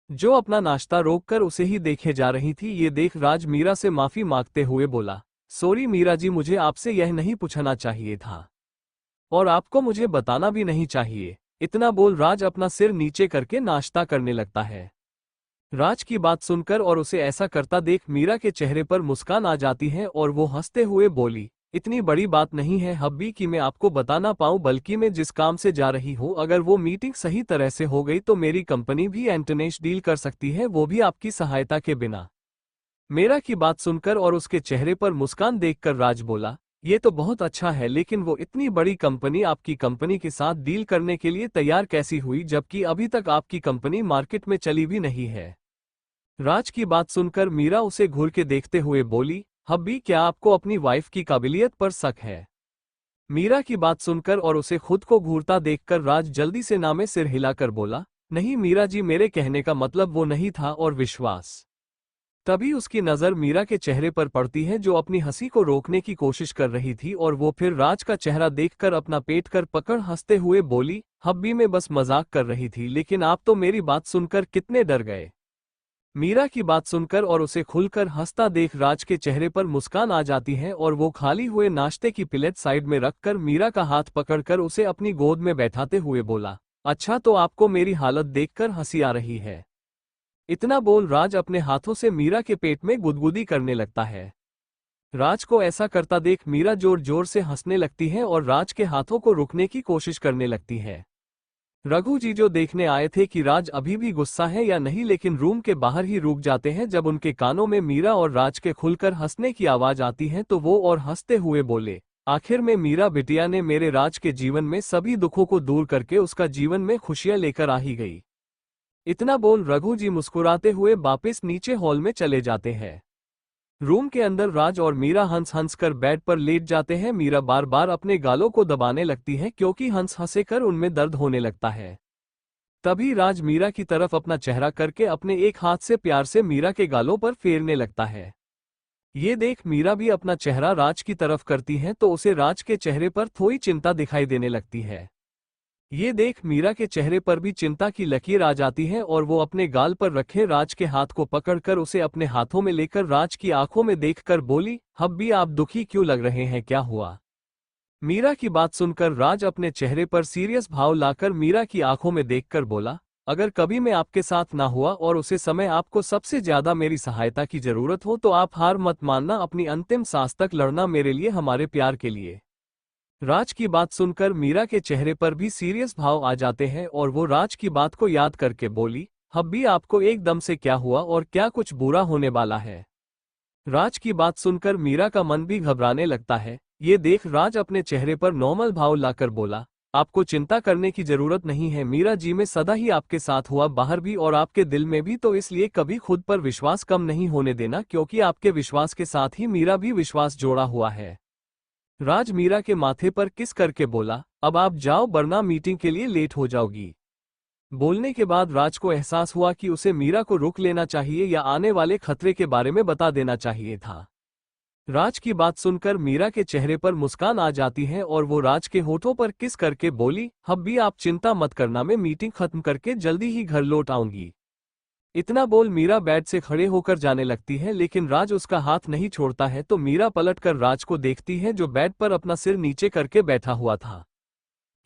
A: जो अपना नाश्ता रोककर उसे ही देखे जा रही थी। ये देख राज मीरा से माफी मांगते हुए बोला, सॉरी मीरा जी मुझे आपसे यह नहीं पूछना चाहिए था और आपको मुझे बताना भी नहीं चाहिए। इतना बोल राज अपना सिर नीचे करके नाश्ता करने लगता है। राज की बात सुनकर और उसे ऐसा करता देख मीरा के चेहरे पर मुस्कान आ जाती है और वो हंसते हुए बोली, इतनी बड़ी बात नहीं है हब्बी कि मैं आपको बता ना पाऊं, बल्कि मैं जिस काम से जा रही हूं अगर वो मीटिंग सही तरह से हो गई तो मेरी कंपनी भी इंटरनेशनल डील कर सकती है, वो भी आपकी सहायता के बिना। मेरा की बात सुनकर और उसके चेहरे पर मुस्कान देखकर राज बोला, ये तो बहुत अच्छा है, लेकिन वो इतनी बड़ी कंपनी आपकी कंपनी के साथ डील करने के लिए तैयार कैसी हुई जबकि अभी तक आपकी कंपनी मार्केट में चली भी नहीं है। राज की बात सुनकर मीरा उसे घूर के देखते हुए बोली, हब्बी क्या आपको अपनी वाइफ की काबिलियत पर शक है। मीरा की बात सुनकर और उसे खुद को घूरता देखकर राज जल्दी से ना में सिर हिलाकर बोला, नहीं मीरा जी मेरे कहने का मतलब वो नहीं था। और विश्वास। तभी उसकी नजर मीरा के चेहरे पर पड़ती है जो अपनी हंसी को रोकने की कोशिश कर रही थी और वो फिर राज का चेहरा देखकर अपना पेट कर पकड़ हंसते हुए बोली, हब्बी मैं बस मजाक कर रही थी, लेकिन आप तो मेरी बात सुनकर कितने डर गए। मीरा की बात सुनकर और उसे खुलकर हंसता देख राज के चेहरे पर मुस्कान आ जाती है और वो खाली हुए नाश्ते की प्लेट साइड में रखकर मीरा का हाथ पकड़कर उसे अपनी गोद में बैठाते हुए बोला, अच्छा तो आपको मेरी हालत देखकर हंसी आ रही है। इतना बोल राज अपने हाथों से मीरा के पेट में गुदगुदी करने लगता है। राज को ऐसा करता देख मीरा जोर जोर से हंसने लगती है और राज के हाथों को रुकने की कोशिश करने लगती है। रघु जी जो देखने आए थे कि राज अभी भी गुस्सा है या नहीं, लेकिन रूम के बाहर ही रुक जाते हैं जब उनके कानों में मीरा और राज के खुलकर हंसने की आवाज आती है तो वो और हंसते हुए बोले, आखिर में मीरा बिटिया ने मेरे राज के जीवन में सभी दुखों को दूर करके उसका जीवन में खुशियां लेकर आ ही गई। इतना बोल रघु जी मुस्कुराते हुए वापस नीचे हॉल में चले जाते हैं। रूम के अंदर राज और मीरा हंस हंस कर बेड पर लेट जाते हैं। मीरा बार बार अपने गालों को दबाने लगती है क्योंकि हंस हंसे कर उनमें दर्द होने लगता है। तभी राज मीरा की तरफ अपना चेहरा करके अपने एक हाथ से प्यार से मीरा के गालों पर फेरने लगता है। ये देख मीरा भी अपना चेहरा राज की तरफ करती है तो उसे राज के चेहरे पर थोड़ी चिंता दिखाई देने लगती है। ये देख मीरा के चेहरे पर भी चिंता की लकीर आ जाती है और वो अपने गाल पर रखे राज के हाथ को पकड़कर उसे अपने हाथों में लेकर राज की आंखों में देखकर बोली, अब भी आप दुखी क्यों लग रहे हैं, क्या हुआ? मीरा की बात सुनकर राज अपने चेहरे पर सीरियस भाव लाकर मीरा की आंखों में देखकर बोला, अगर कभी मैं आपके साथ ना हुआ और उसे समय आपको सबसे ज्यादा मेरी सहायता की जरूरत हो तो आप हार मत मानना, अपनी अंतिम सांस तक लड़ना मेरे लिए, हमारे प्यार के लिए। राज की बात सुनकर मीरा के चेहरे पर भी सीरियस भाव आ जाते हैं और वो राज की बात को याद करके बोली, अब भी आपको एकदम से क्या हुआ और क्या कुछ बुरा होने वाला है? राज की बात सुनकर मीरा का मन भी घबराने लगता है। ये देख राज अपने चेहरे पर नॉर्मल भाव लाकर बोला, आपको चिंता करने की जरूरत नहीं है, मीरा जी मैं सदा ही आपके साथ हुआ, बाहर भी और आपके दिल में भी, तो इसलिए कभी खुद पर विश्वास कम नहीं होने देना, क्योंकि आपके विश्वास के साथ ही मेरा भी विश्वास जोड़ा हुआ है। राज मीरा के माथे पर किस करके बोला, अब आप जाओ वरना मीटिंग के लिए लेट हो जाओगी। बोलने के बाद राज को एहसास हुआ कि उसे मीरा को रोक लेना चाहिए या आने वाले खतरे के बारे में बता देना चाहिए था। राज की बात सुनकर मीरा के चेहरे पर मुस्कान आ जाती है और वो राज के होठों पर किस करके बोली, अब भी आप चिंता मत करना, मैं मीटिंग खत्म करके जल्दी ही घर लौट आऊंगी। इतना बोल मीरा बेड से खड़े होकर जाने लगती है, लेकिन राज उसका हाथ नहीं छोड़ता है तो मीरा पलटकर राज को देखती है जो बेड पर अपना सिर नीचे करके बैठा हुआ था।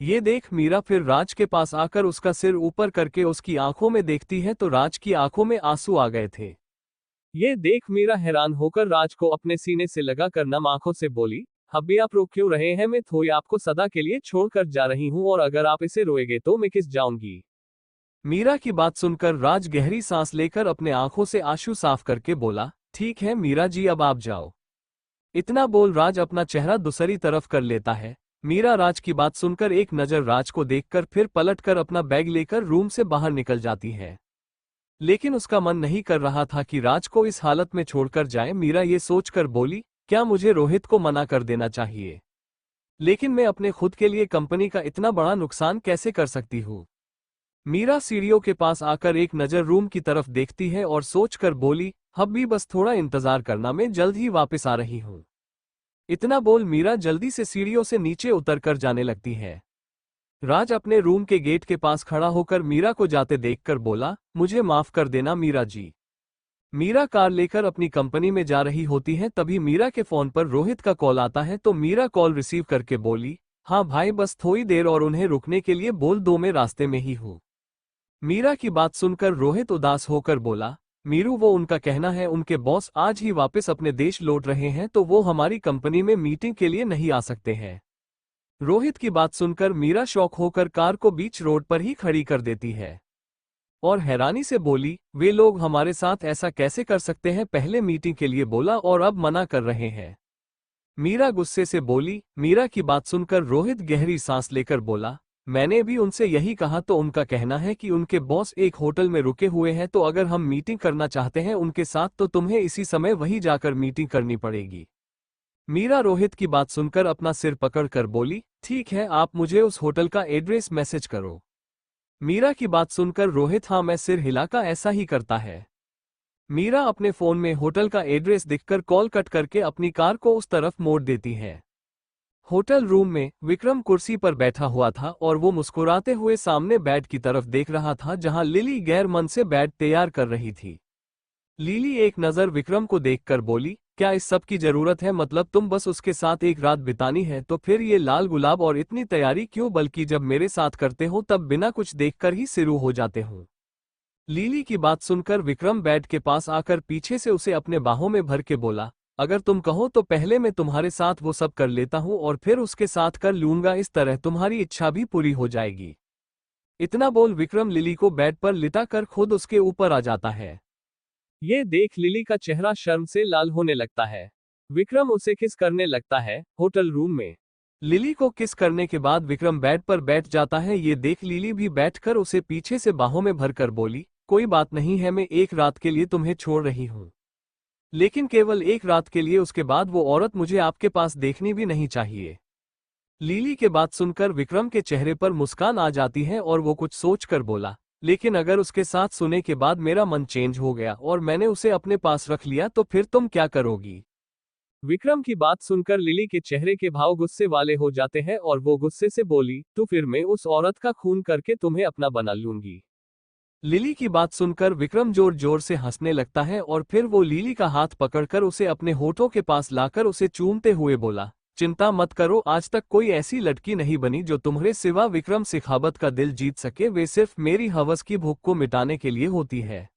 A: ये देख मीरा फिर राज के पास आकर उसका सिर ऊपर करके उसकी आंखों में देखती है तो राज की आंखों में आंसू आ गए थे। ये देख मीरा हैरान होकर राज को अपने सीने से लगाकर नम आंखों से बोली, अभी आप रो क्यों रहे हैं? मैं थोड़ी आपको सदा के लिए छोड़कर जा रही हूँ और अगर आप इसे रोएगे तो मैं किस जाऊंगी। मीरा की बात सुनकर राज गहरी सांस लेकर अपने आंखों से आंसू साफ करके बोला, ठीक है मीरा जी अब आप जाओ। इतना बोल राज अपना चेहरा दूसरी तरफ कर लेता है। मीरा राज की बात सुनकर एक नजर राज को देखकर फिर पलटकर अपना बैग लेकर रूम से बाहर निकल जाती है। लेकिन उसका मन नहीं कर रहा था कि राज को इस हालत में छोड़कर जाए। मीरा ये सोचकर बोली, क्या मुझे रोहित को मना कर देना चाहिए? लेकिन मैं अपने खुद के लिए कंपनी का इतना बड़ा नुकसान कैसे कर सकती हूँ? मीरा सीढ़ियों के पास आकर एक नज़र रूम की तरफ देखती है और सोचकर बोली, अब भी बस थोड़ा इंतजार करना, मैं जल्द ही वापस आ रही हूँ। इतना बोल मीरा जल्दी से सीढ़ियों से नीचे उतरकर जाने लगती है। राज अपने रूम के गेट के पास खड़ा होकर मीरा को जाते देखकर बोला, मुझे माफ कर देना मीरा जी। मीरा कार लेकर अपनी कंपनी में जा रही होती है, तभी मीरा के फोन पर रोहित का कॉल आता है तो मीरा कॉल रिसीव करके बोली, हाँ भाई बस थोड़ी देर और उन्हें रुकने के लिए बोल दो, मैं रास्ते में ही हूँ। मीरा की बात सुनकर रोहित उदास होकर बोला, मीरू वो उनका कहना है उनके बॉस आज ही वापस अपने देश लौट रहे हैं तो वो हमारी कंपनी में मीटिंग के लिए नहीं आ सकते हैं। रोहित की बात सुनकर मीरा शॉक होकर कार को बीच रोड पर ही खड़ी कर देती है और हैरानी से बोली, वे लोग हमारे साथ ऐसा कैसे कर सकते हैं? पहले मीटिंग के लिए बोला और अब मना कर रहे हैं। मीरा गुस्से से बोली। मीरा की बात सुनकर रोहित गहरी सांस लेकर बोला, मैंने भी उनसे यही कहा, तो उनका कहना है कि उनके बॉस एक होटल में रुके हुए हैं, तो अगर हम मीटिंग करना चाहते हैं उनके साथ तो तुम्हें इसी समय वहीं जाकर मीटिंग करनी पड़ेगी। मीरा रोहित की बात सुनकर अपना सिर पकड़कर बोली, ठीक है आप मुझे उस होटल का एड्रेस मैसेज करो। मीरा की बात सुनकर रोहित हाँ मैं सिर हिलाकर ऐसा ही करता है। मीरा अपने फोन में होटल का एड्रेस दिखकर कॉल कट करके अपनी कार को उस तरफ मोड़ देती है। होटल रूम में विक्रम कुर्सी पर बैठा हुआ था और वो मुस्कुराते हुए सामने बेड की तरफ देख रहा था जहां लिली गैर मन से बेड तैयार कर रही थी। लिली एक नज़र विक्रम को देखकर बोली, क्या इस सब की जरूरत है? मतलब तुम बस उसके साथ एक रात बितानी है तो फिर ये लाल गुलाब और इतनी तैयारी क्यों? बल्कि जब मेरे साथ करते हो तब बिना कुछ देखकर ही शुरू हो जाते हो। लिली की बात सुनकर विक्रम बेड के पास आकर पीछे से उसे अपने बाहों में भर के बोला, अगर तुम कहो तो पहले मैं तुम्हारे साथ वो सब कर लेता हूँ और फिर उसके साथ कर लूंगा, इस तरह तुम्हारी इच्छा भी पूरी हो जाएगी। इतना बोल विक्रम लिली को बेड पर लिटा कर खुद उसके ऊपर आ जाता है। ये देख लिली का चेहरा शर्म से लाल होने लगता है। विक्रम उसे किस करने लगता है होटल रूम में। लिली को किस करने के बाद विक्रम बेड पर बैठ जाता है। ये देख लिली भी बैठकर उसे पीछे से बाहों में भरकर बोली, कोई बात नहीं है, मैं एक रात के लिए तुम्हें छोड़ रही हूँ, लेकिन केवल एक रात के लिए, उसके बाद वो औरत मुझे आपके पास देखनी भी नहीं चाहिए। लिली के बात सुनकर विक्रम के चेहरे पर मुस्कान आ जाती है और वो कुछ सोचकर बोला, लेकिन अगर उसके साथ सोने के बाद मेरा मन चेंज हो गया और मैंने उसे अपने पास रख लिया तो फिर तुम क्या करोगी? विक्रम की बात सुनकर लिली के चेहरे के भाव गुस्से वाले हो जाते हैं और वो गुस्से से बोली, तो फिर मैं उस औरत का खून करके तुम्हें अपना बना लूंगी। लिली की बात सुनकर विक्रम जोर जोर से हंसने लगता है और फिर वो लिली का हाथ पकड़कर उसे अपने होठों के पास लाकर उसे चूमते हुए बोला, चिंता मत करो, आज तक कोई ऐसी लड़की नहीं बनी जो तुम्हारे सिवा विक्रम शेखावत का दिल जीत सके, वे सिर्फ मेरी हवस की भूख को मिटाने के लिए होती है।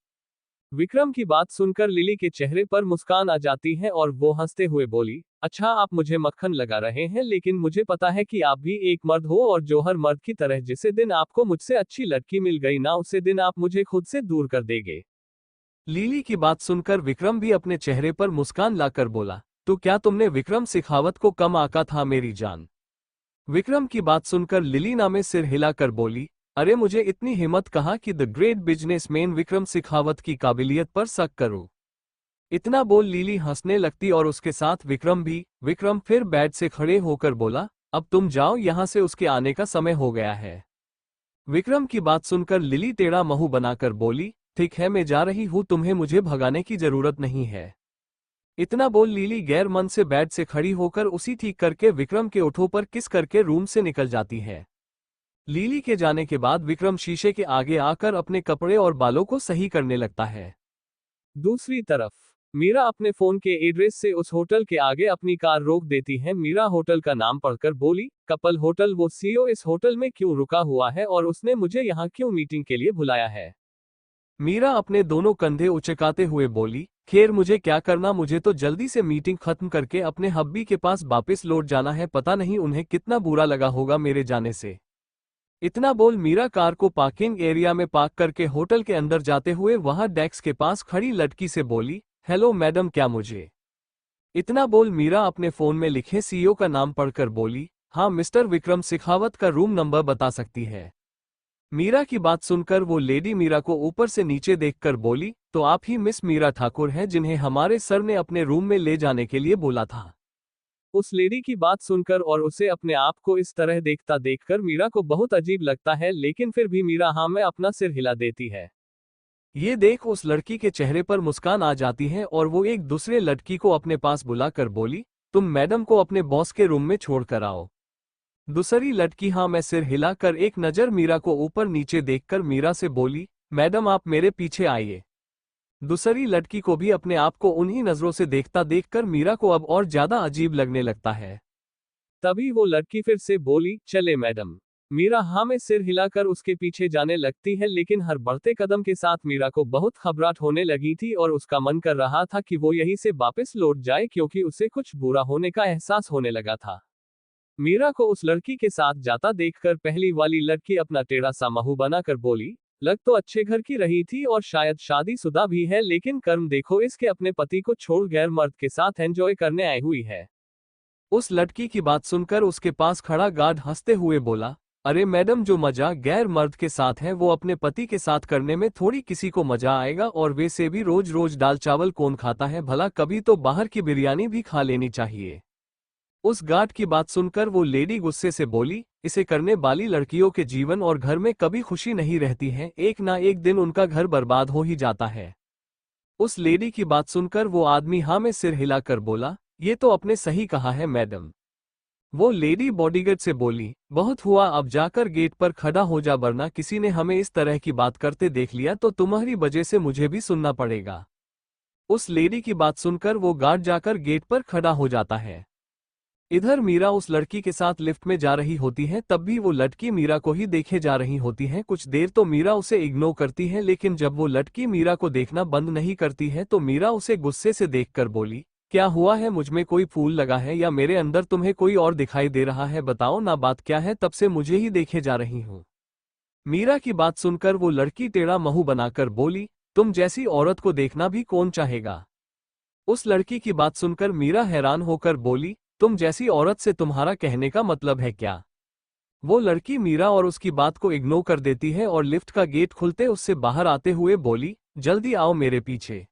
A: विक्रम की बात सुनकर लिली के चेहरे पर मुस्कान आ जाती है और वो हंसते हुए बोली, अच्छा आप मुझे मक्खन लगा रहे हैं, लेकिन मुझे पता है कि आप भी एक मर्द हो और जौहर मर्द की तरह जिसे दिन आपको मुझसे अच्छी लड़की मिल गई ना, उसे दिन आप मुझे खुद से दूर कर देंगे। लिली की बात सुनकर विक्रम भी अपने चेहरे पर मुस्कान लाकर बोला, तो क्या तुमने विक्रम शेखावत को कम आका था मेरी जान। विक्रम की बात सुनकर लिली नामे सिर हिलाकर बोली, अरे मुझे इतनी हिम्मत कहाँ कि the great businessman Vikram Shekhawat की काबिलियत पर शक करूं। इतना बोल लिली हंसने लगती और उसके साथ विक्रम भी। विक्रम फिर बेड से खड़े होकर बोला, अब तुम जाओ यहां से, उसके आने का समय हो गया है। विक्रम की बात सुनकर लिली टेढ़ा मुंह बनाकर बोली, ठीक है मैं जा रही हूं, तुम्हें मुझे भगाने की जरूरत नहीं है। इतना बोल लिली गैर मन से बेड से खड़ी होकर उसी ठीक करके विक्रम के ओठों पर किस करके रूम से निकल जाती है। लिली के जाने के बाद विक्रम शीशे के आगे आकर अपने कपड़े और बालों को सही करने लगता है। दूसरी तरफ मीरा अपने फोन के एड्रेस से उस होटल के आगे अपनी कार रोक देती है। मीरा होटल का नाम पढ़कर बोली, कपल होटल, वो सीईओ इस होटल में क्यों रुका हुआ है और उसने मुझे यहाँ क्यों मीटिंग के लिए बुलाया है। मीरा अपने दोनों कंधे उचकाते हुए बोली, खैर मुझे क्या करना, मुझे तो जल्दी से मीटिंग खत्म करके अपने हब्बी के पास वापस लौट जाना है, पता नहीं उन्हें कितना बुरा लगा होगा मेरे जाने से। इतना बोल मीरा कार को पार्किंग एरिया में पार्क करके होटल के अंदर जाते हुए वहां डेस्क के पास खड़ी लड़की से बोली, हेलो मैडम, क्या मुझे। इतना बोल मीरा अपने फोन में लिखे सीईओ का नाम पढ़कर बोली, हाँ मिस्टर विक्रम शेखावत का रूम नंबर बता सकती है। मीरा की बात सुनकर वो लेडी मीरा को ऊपर से नीचे देखकर बोली, तो आप ही मिस मीरा ठाकुर हैं जिन्हें हमारे सर ने अपने रूम में ले जाने के लिए बोला था। उस लेडी की बात सुनकर और उसे अपने आप को इस तरह देखता देखकर मीरा को बहुत अजीब लगता है, लेकिन फिर भी मीरा हाँ में अपना सिर हिला देती है। ये देख उस लड़की के चेहरे पर मुस्कान आ जाती है और वो एक दूसरे लड़की को अपने पास बुलाकर बोली, तुम मैडम को अपने बॉस के रूम में छोड़ कर आओ। दूसरी लड़की हाँ में सिर हिलाकर एक नजर मीरा को ऊपर नीचे देखकर मीरा से बोली, मैडम आप मेरे पीछे आइए। दूसरी लड़की को भी अपने आप को उन्हीं नजरों से देखता देखकर मीरा को अब और ज्यादा अजीब लगने लगता है। तभी वो लड़की फिर से बोली, चले मैडम। मीरा हाँ में सिर हिलाकर उसके पीछे जाने लगती है, लेकिन हर बढ़ते कदम के साथ मीरा को बहुत घबराहट होने लगी थी और उसका मन कर रहा था कि वो यहीं से वापस लौट जाए, क्योंकि उसे कुछ बुरा होने का एहसास होने लगा था। मीरा को उस लड़की के साथ जाता देखकर पहली वाली लड़की अपना टेढ़ा सा मुंह बनाकर बोली, लग तो अच्छे घर की रही थी और शायद शादीशुदा भी है, लेकिन कर्म देखो इसके, अपने पति को छोड़ गैर मर्द के साथ एंजॉय करने आई हुई है। उस लड़की की बात सुनकर उसके पास खड़ा गार्ड हंसते हुए बोला, अरे मैडम, जो मजा गैर मर्द के साथ है वो अपने पति के साथ करने में थोड़ी किसी को मजा आएगा, और वैसे भी रोज रोज दाल चावल कौन खाता है भला, कभी तो बाहर की बिरयानी भी खा लेनी चाहिए। उस गार्ड की बात सुनकर वो लेडी गुस्से से बोली, इसे करने वाली लड़कियों के जीवन और घर में कभी खुशी नहीं रहती है, एक ना एक दिन उनका घर बर्बाद हो ही जाता है। उस लेडी की बात सुनकर वो आदमी हाँ में सिर हिलाकर बोला, ये तो आपने सही कहा है मैडम। वो लेडी बॉडीगार्ड से बोली, बहुत हुआ, अब जाकर गेट पर खड़ा हो जा, वरना किसी ने हमें इस तरह की बात करते देख लिया तो तुम्हारी वजह से मुझे भी सुनना पड़ेगा। उस लेडी की बात सुनकर वो गार्ड जाकर गेट पर खड़ा हो जाता है। इधर मीरा उस लड़की के साथ लिफ्ट में जा रही होती है, तब भी वो लड़की मीरा को ही देखे जा रही होती है। कुछ देर तो मीरा उसे इग्नोर करती है, लेकिन जब वो लड़की मीरा को देखना बंद नहीं करती है तो मीरा उसे गुस्से से देखकर बोली, क्या हुआ है, मुझमें कोई फूल लगा है या मेरे अंदर तुम्हें कोई और दिखाई दे रहा है, बताओ ना बात क्या है, तब से मुझे ही देखे जा रही हूँ। मीरा की बात सुनकर वो लड़की टेढ़ा मुंह बनाकर बोली, तुम जैसी औरत को देखना भी कौन चाहेगा। उस लड़की की बात सुनकर मीरा हैरान होकर बोली, तुम जैसी औरत से तुम्हारा कहने का मतलब है क्या। वो लड़की मीरा और उसकी बात को इग्नोर कर देती है और लिफ्ट का गेट खुलते उससे बाहर आते हुए बोली, जल्दी आओ मेरे पीछे।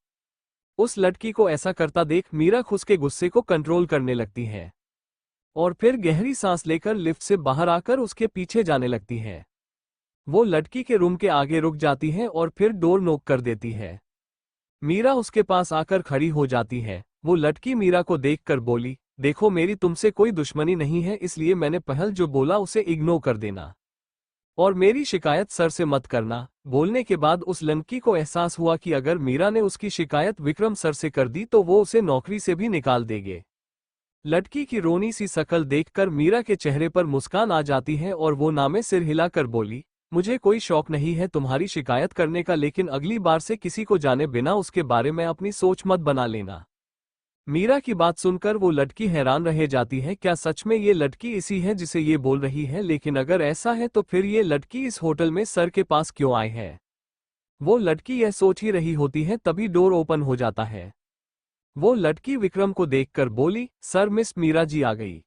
A: उस लड़की को ऐसा करता देख मीरा खुद के गुस्से को कंट्रोल करने लगती है और फिर गहरी सांस लेकर लिफ्ट से बाहर आकर उसके पीछे जाने लगती है। वो लड़की के रूम के आगे रुक जाती है और फिर डोर नॉक कर देती है। मीरा उसके पास आकर खड़ी हो जाती है। वो लड़की मीरा को देखकर बोली, देखो मेरी तुमसे कोई दुश्मनी नहीं है, इसलिए मैंने पहल जो बोला उसे इग्नोर कर देना और मेरी शिकायत सर से मत करना। बोलने के बाद उस लड़की को एहसास हुआ कि अगर मीरा ने उसकी शिकायत विक्रम सर से कर दी तो वो उसे नौकरी से भी निकाल देंगे। लड़की की रोनी सी शक्ल देखकर मीरा के चेहरे पर मुस्कान आ जाती है और वो नामे सिर हिलाकर बोली, मुझे कोई शौक नहीं है तुम्हारी शिकायत करने का, लेकिन अगली बार से किसी को जाने बिना उसके बारे में अपनी सोच मत बना लेना। मीरा की बात सुनकर वो लड़की हैरान रह जाती है, क्या सच में ये लड़की इसी है जिसे ये बोल रही है? लेकिन अगर ऐसा है तो फिर ये लड़की इस होटल में सर के पास क्यों आई है? वो लड़की यह सोच ही रही होती है तभी डोर ओपन हो जाता है। वो लड़की विक्रम को देखकर बोली, सर मिस मीरा जी आ गई।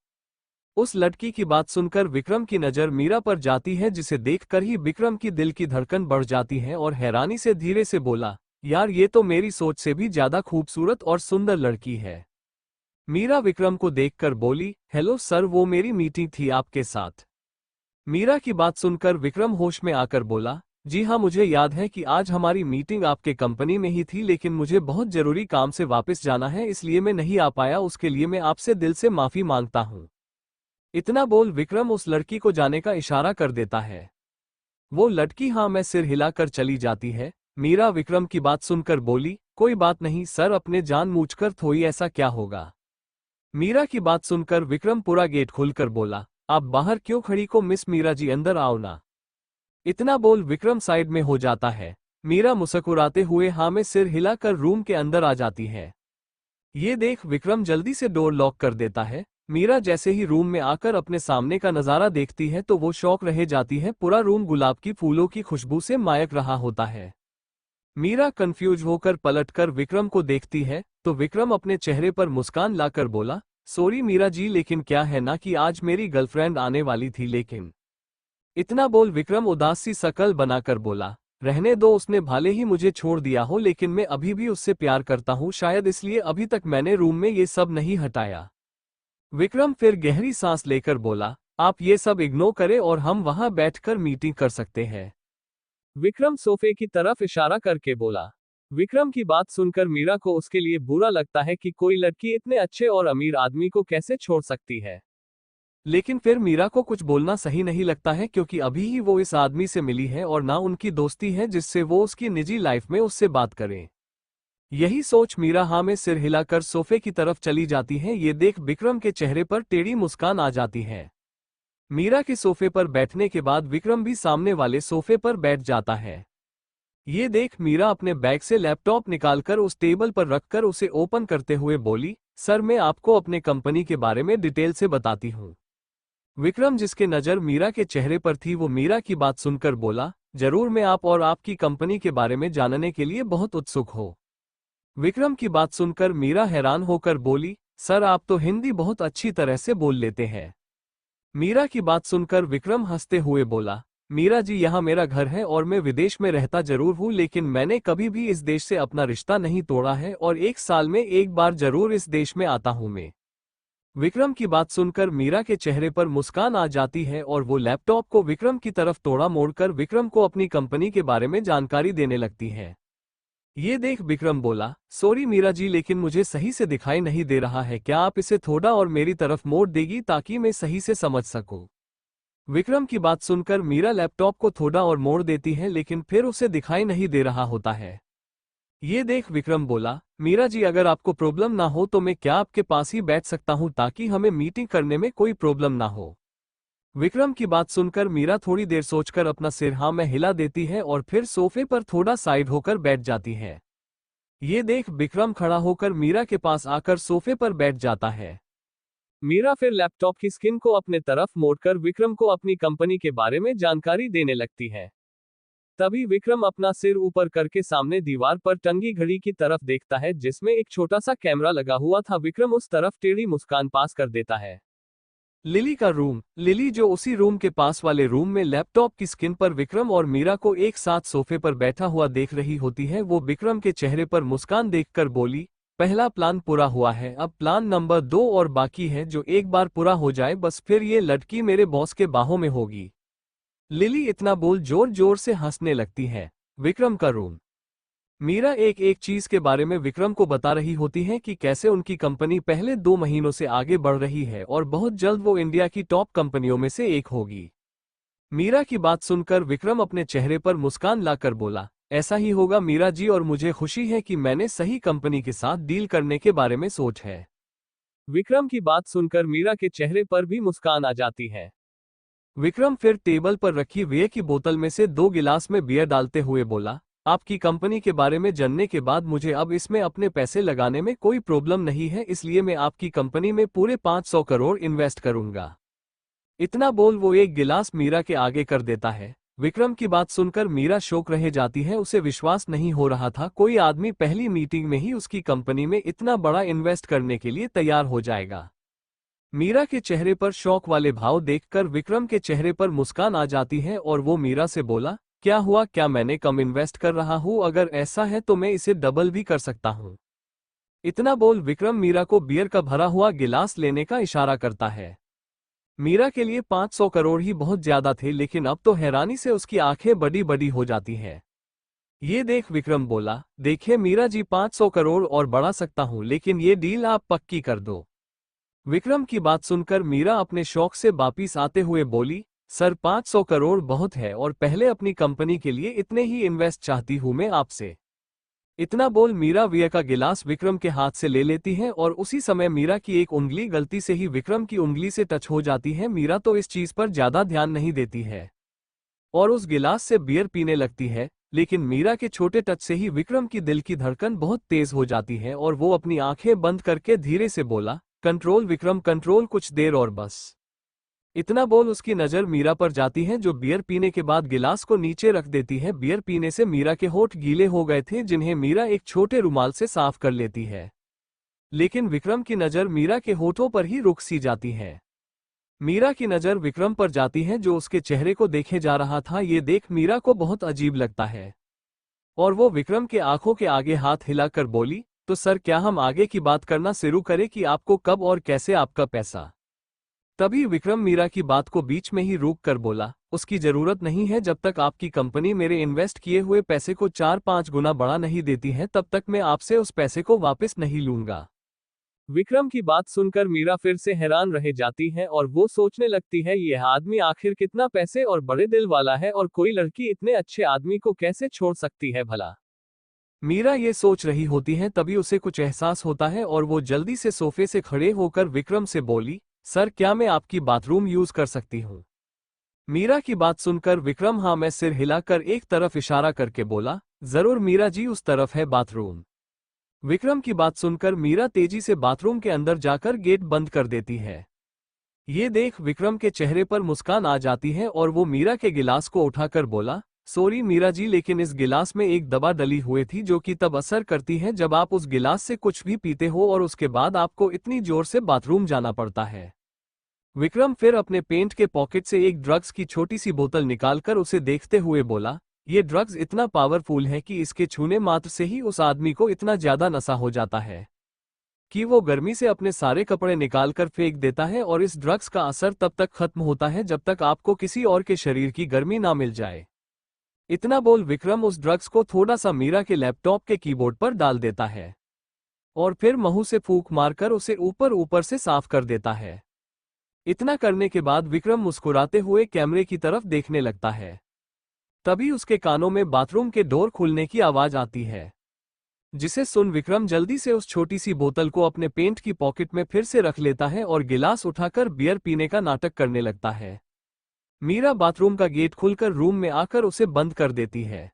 A: उस लड़की की बात सुनकर विक्रम की नज़र मीरा पर जाती है, जिसे देखकर ही विक्रम की दिल की धड़कन बढ़ जाती है और हैरानी से धीरे से बोला, यार ये तो मेरी सोच से भी ज्यादा खूबसूरत और सुंदर लड़की है। मीरा विक्रम को देखकर बोली, हेलो सर, वो मेरी मीटिंग थी आपके साथ। मीरा की बात सुनकर विक्रम होश में आकर बोला, जी हाँ मुझे याद है कि आज हमारी मीटिंग आपके कंपनी में ही थी, लेकिन मुझे बहुत जरूरी काम से वापस जाना है इसलिए मैं नहीं आ पाया, उसके लिए मैं आपसे दिल से माफी मांगता हूँ। इतना बोल विक्रम उस लड़की को जाने का इशारा कर देता है। वो लड़की हाँ मैं सिर हिलाकर चली जाती है। मीरा विक्रम की बात सुनकर बोली, कोई बात नहीं सर, अपने जानबूझकर थोड़ी ऐसा क्या होगा। मीरा की बात सुनकर विक्रम पूरा गेट खोलकर बोला, आप बाहर क्यों खड़ी को मिस मीरा जी, अंदर आओ ना। इतना बोल विक्रम साइड में हो जाता है। मीरा मुस्कुराते हुए हाँ में सिर हिलाकर रूम के अंदर आ जाती है। ये देख विक्रम जल्दी से डोर लॉक कर देता है। मीरा जैसे ही रूम में आकर अपने सामने का नजारा देखती है तो वो शौक रह जाती है, पूरा रूम गुलाब की फूलों की खुशबू से मायक रहा होता है। मीरा कंफ्यूज होकर पलटकर विक्रम को देखती है तो विक्रम अपने चेहरे पर मुस्कान लाकर बोला, सॉरी मीरा जी, लेकिन क्या है ना कि आज मेरी गर्लफ्रेंड आने वाली थी, लेकिन। इतना बोल विक्रम उदास सी शकल बनाकर बोला, रहने दो, उसने भले ही मुझे छोड़ दिया हो लेकिन मैं अभी भी उससे प्यार करता हूँ, शायद इसलिए अभी तक मैंने रूम में ये सब नहीं हटाया। विक्रम फिर गहरी सांस लेकर बोला, आप ये सब इग्नोर करें और हम वहां बैठकर मीटिंग कर सकते हैं। विक्रम सोफे की तरफ इशारा करके बोला। विक्रम की बात सुनकर मीरा को उसके लिए बुरा लगता है कि कोई लड़की इतने अच्छे और अमीर आदमी को कैसे छोड़ सकती है। लेकिन फिर मीरा को कुछ बोलना सही नहीं लगता है, क्योंकि अभी ही वो इस आदमी से मिली है और ना उनकी दोस्ती है जिससे वो उसकी निजी लाइफ में उससे बात करे। यही सोच मीरा हाँ में सिर हिलाकर सोफे की तरफ चली जाती है। ये देख विक्रम के चेहरे पर टेढ़ी मुस्कान आ जाती है। मीरा के सोफे पर बैठने के बाद विक्रम भी सामने वाले सोफे पर बैठ जाता है। ये देख मीरा अपने बैग से लैपटॉप निकालकर उस टेबल पर रखकर उसे ओपन करते हुए बोली, सर मैं आपको अपने कंपनी के बारे में डिटेल से बताती हूँ। विक्रम जिसके नज़र मीरा के चेहरे पर थी वो मीरा की बात सुनकर बोला, जरूर, मैं आप और आपकी कंपनी के बारे में जानने के लिए बहुत उत्सुक हो। विक्रम की बात सुनकर मीरा हैरान होकर बोली, सर आप तो हिंदी बहुत अच्छी तरह से बोल लेते हैं। मीरा की बात सुनकर विक्रम हंसते हुए बोला, मीरा जी यहाँ मेरा घर है और मैं विदेश में रहता जरूर हूँ, लेकिन मैंने कभी भी इस देश से अपना रिश्ता नहीं तोड़ा है और एक साल में एक बार जरूर इस देश में आता हूँ मैं। विक्रम की बात सुनकर मीरा के चेहरे पर मुस्कान आ जाती है और वो लैपटॉप को विक्रम की तरफ तोड़ा मोड़कर विक्रम को अपनी कंपनी के बारे में जानकारी देने लगती है। ये देख विक्रम बोला, सॉरी मीरा जी, लेकिन मुझे सही से दिखाई नहीं दे रहा है, क्या आप इसे थोड़ा और मेरी तरफ मोड़ देगी ताकि मैं सही से समझ सकूं। विक्रम की बात सुनकर मीरा लैपटॉप को थोड़ा और मोड़ देती है, लेकिन फिर उसे दिखाई नहीं दे रहा होता है। ये देख विक्रम बोला, मीरा जी अगर आपको प्रॉब्लम ना हो तो मैं क्या आपके पास ही बैठ सकता हूं ताकि हमें मीटिंग करने में कोई प्रॉब्लम ना हो। विक्रम की बात सुनकर मीरा थोड़ी देर सोचकर अपना सिर हाँ में हिला देती है और फिर सोफे पर थोड़ा साइड होकर बैठ जाती है। ये देख विक्रम खड़ा होकर मीरा के पास आकर सोफे पर बैठ जाता है। मीरा फिर लैपटॉप की स्क्रीन को अपने तरफ मोड़कर विक्रम को अपनी कंपनी के बारे में जानकारी देने लगती है। तभी विक्रम अपना सिर ऊपर करके सामने दीवार पर टंगी घड़ी की तरफ देखता है जिसमें एक छोटा सा कैमरा लगा हुआ था। विक्रम उस तरफ टेढ़ी मुस्कान पास कर देता है। लिली का रूम। लिली जो उसी रूम के पास वाले रूम में लैपटॉप की स्क्रीन पर विक्रम और मीरा को एक साथ सोफे पर बैठा हुआ देख रही होती है। वो विक्रम के चेहरे पर मुस्कान देखकर बोली, पहला प्लान पूरा हुआ है, अब प्लान नंबर 2 और बाकी है, जो एक बार पूरा हो जाए बस फिर ये लड़की मेरे बॉस के बाहों में होगी। लिली इतना बोल जोर जोर से हंसने लगती है। विक्रम का रूम। मीरा एक एक चीज के बारे में विक्रम को बता रही होती है कि कैसे उनकी कंपनी पहले 2 महीनों से आगे बढ़ रही है और बहुत जल्द वो इंडिया की टॉप कंपनियों में से एक होगी। मीरा की बात सुनकर विक्रम अपने चेहरे पर मुस्कान लाकर बोला, ऐसा ही होगा मीरा जी, और मुझे खुशी है कि मैंने सही कंपनी के साथ डील करने के बारे में सोच है। विक्रम की बात सुनकर मीरा के चेहरे पर भी मुस्कान आ जाती है। विक्रम फिर टेबल पर रखी बियर की बोतल में से 2 गिलास में बियर डालते हुए बोला, आपकी कंपनी के बारे में जानने के बाद मुझे अब इसमें अपने पैसे लगाने में कोई प्रॉब्लम नहीं है, इसलिए मैं आपकी कंपनी में पूरे 500 करोड़ इन्वेस्ट करूंगा। इतना बोल वो 1 गिलास मीरा के आगे कर देता है। विक्रम की बात सुनकर मीरा शौक रह जाती है, उसे विश्वास नहीं हो रहा था कोई आदमी पहली मीटिंग में ही उसकी कंपनी में इतना बड़ा इन्वेस्ट करने के लिए तैयार हो जाएगा। मीरा के चेहरे पर शौक वाले भाव देखकर विक्रम के चेहरे पर मुस्कान आ जाती है और वो मीरा से बोला, क्या हुआ, क्या मैंने कम इन्वेस्ट कर रहा हूँ? अगर ऐसा है तो मैं इसे डबल भी कर सकता हूँ। इतना बोल विक्रम मीरा को बियर का भरा हुआ गिलास लेने का इशारा करता है। मीरा के लिए 500 करोड़ ही बहुत ज्यादा थे, लेकिन अब तो हैरानी से उसकी आंखें बड़ी बड़ी हो जाती हैं। ये देख विक्रम बोला, देखिए मीरा जी, 500 करोड़ और बढ़ा सकता हूँ, लेकिन ये डील आप पक्की कर दो। विक्रम की बात सुनकर मीरा अपने शौक से वापिस आते हुए बोली, सर 500 करोड़ बहुत है और पहले अपनी कंपनी के लिए इतने ही इन्वेस्ट चाहती हूं मैं आपसे। इतना बोल मीरा बियर का गिलास विक्रम के हाथ से ले लेती है और उसी समय मीरा की एक उंगली गलती से ही विक्रम की उंगली से टच हो जाती है। मीरा तो इस चीज पर ज्यादा ध्यान नहीं देती है और उस गिलास से बियर पीने लगती है, लेकिन मीरा के छोटे टच से ही विक्रम की दिल की धड़कन बहुत तेज हो जाती है और वो अपनी आंखें बंद करके धीरे से बोला, कंट्रोल विक्रम कंट्रोल, कुछ देर और बस। इतना बोल उसकी नजर मीरा पर जाती है जो बियर पीने के बाद गिलास को नीचे रख देती है। बियर पीने से मीरा के होंठ गीले हो गए थे, जिन्हें मीरा एक छोटे रुमाल से साफ कर लेती है, लेकिन विक्रम की नजर मीरा के होठों पर ही रुक सी जाती है। मीरा की नजर विक्रम पर जाती है जो उसके चेहरे को देखे जा रहा था। ये देख मीरा को बहुत अजीब लगता है और वो विक्रम के आंखों के आगे हाथ हिलाकर बोली, तो सर क्या हम आगे की बात करना शुरू करें कि आपको कब और कैसे आपका पैसा? तभी विक्रम मीरा की बात को बीच में ही रोक कर बोला, उसकी जरूरत नहीं है। जब तक आपकी कंपनी मेरे इन्वेस्ट किए हुए पैसे को 4-5 गुना बढ़ा नहीं देती है तब तक मैं आपसे उस पैसे को वापस नहीं लूंगा। विक्रम की बात सुनकर मीरा फिर से हैरान रह जाती है और वो सोचने लगती है, यह आदमी आखिर कितना पैसे और बड़े दिल वाला है और कोई लड़की इतने अच्छे आदमी को कैसे छोड़ सकती है भला। मीरा ये सोच रही होती है तभी उसे कुछ एहसास होता है और वो जल्दी से सोफे से खड़े होकर विक्रम से बोली, सर क्या मैं आपकी बाथरूम यूज कर सकती हूँ? मीरा की बात सुनकर विक्रम हाँ में सिर हिलाकर एक तरफ इशारा करके बोला, जरूर मीरा जी, उस तरफ है बाथरूम। विक्रम की बात सुनकर मीरा तेजी से बाथरूम के अंदर जाकर गेट बंद कर देती है। ये देख विक्रम के चेहरे पर मुस्कान आ जाती है और वो मीरा के गिलास को उठाकर बोला, सॉरी मीरा जी, लेकिन इस गिलास में एक दवा डली हुई थी जो कि तब असर करती है जब आप उस गिलास से कुछ भी पीते हो और उसके बाद आपको इतनी जोर से बाथरूम जाना पड़ता है। विक्रम फिर अपने पेंट के पॉकेट से एक ड्रग्स की छोटी सी बोतल निकालकर उसे देखते हुए बोला, ये ड्रग्स इतना पावरफुल है कि इसके छूने मात्र से ही उस आदमी को इतना ज्यादा नशा हो जाता है कि वो गर्मी से अपने सारे कपड़े निकालकर फेंक देता है और इस ड्रग्स का असर तब तक खत्म होता है जब तक आपको किसी और के शरीर की गर्मी ना मिल जाए। इतना बोल विक्रम उस ड्रग्स को थोड़ा सा मीरा के लैपटॉप के कीबोर्ड पर डाल देता है और फिर मुंह से फूंक मारकर उसे ऊपर ऊपर से साफ कर देता है। इतना करने के बाद विक्रम मुस्कुराते हुए कैमरे की तरफ देखने लगता है। तभी उसके कानों में बाथरूम के डोर खुलने की आवाज आती है, जिसे सुन विक्रम जल्दी से उस छोटी सी बोतल को अपने पेंट की पॉकेट में फिर से रख लेता है और गिलास उठाकर बियर पीने का नाटक करने लगता है। मीरा बाथरूम का गेट खुलकर रूम में आकर उसे बंद कर देती है।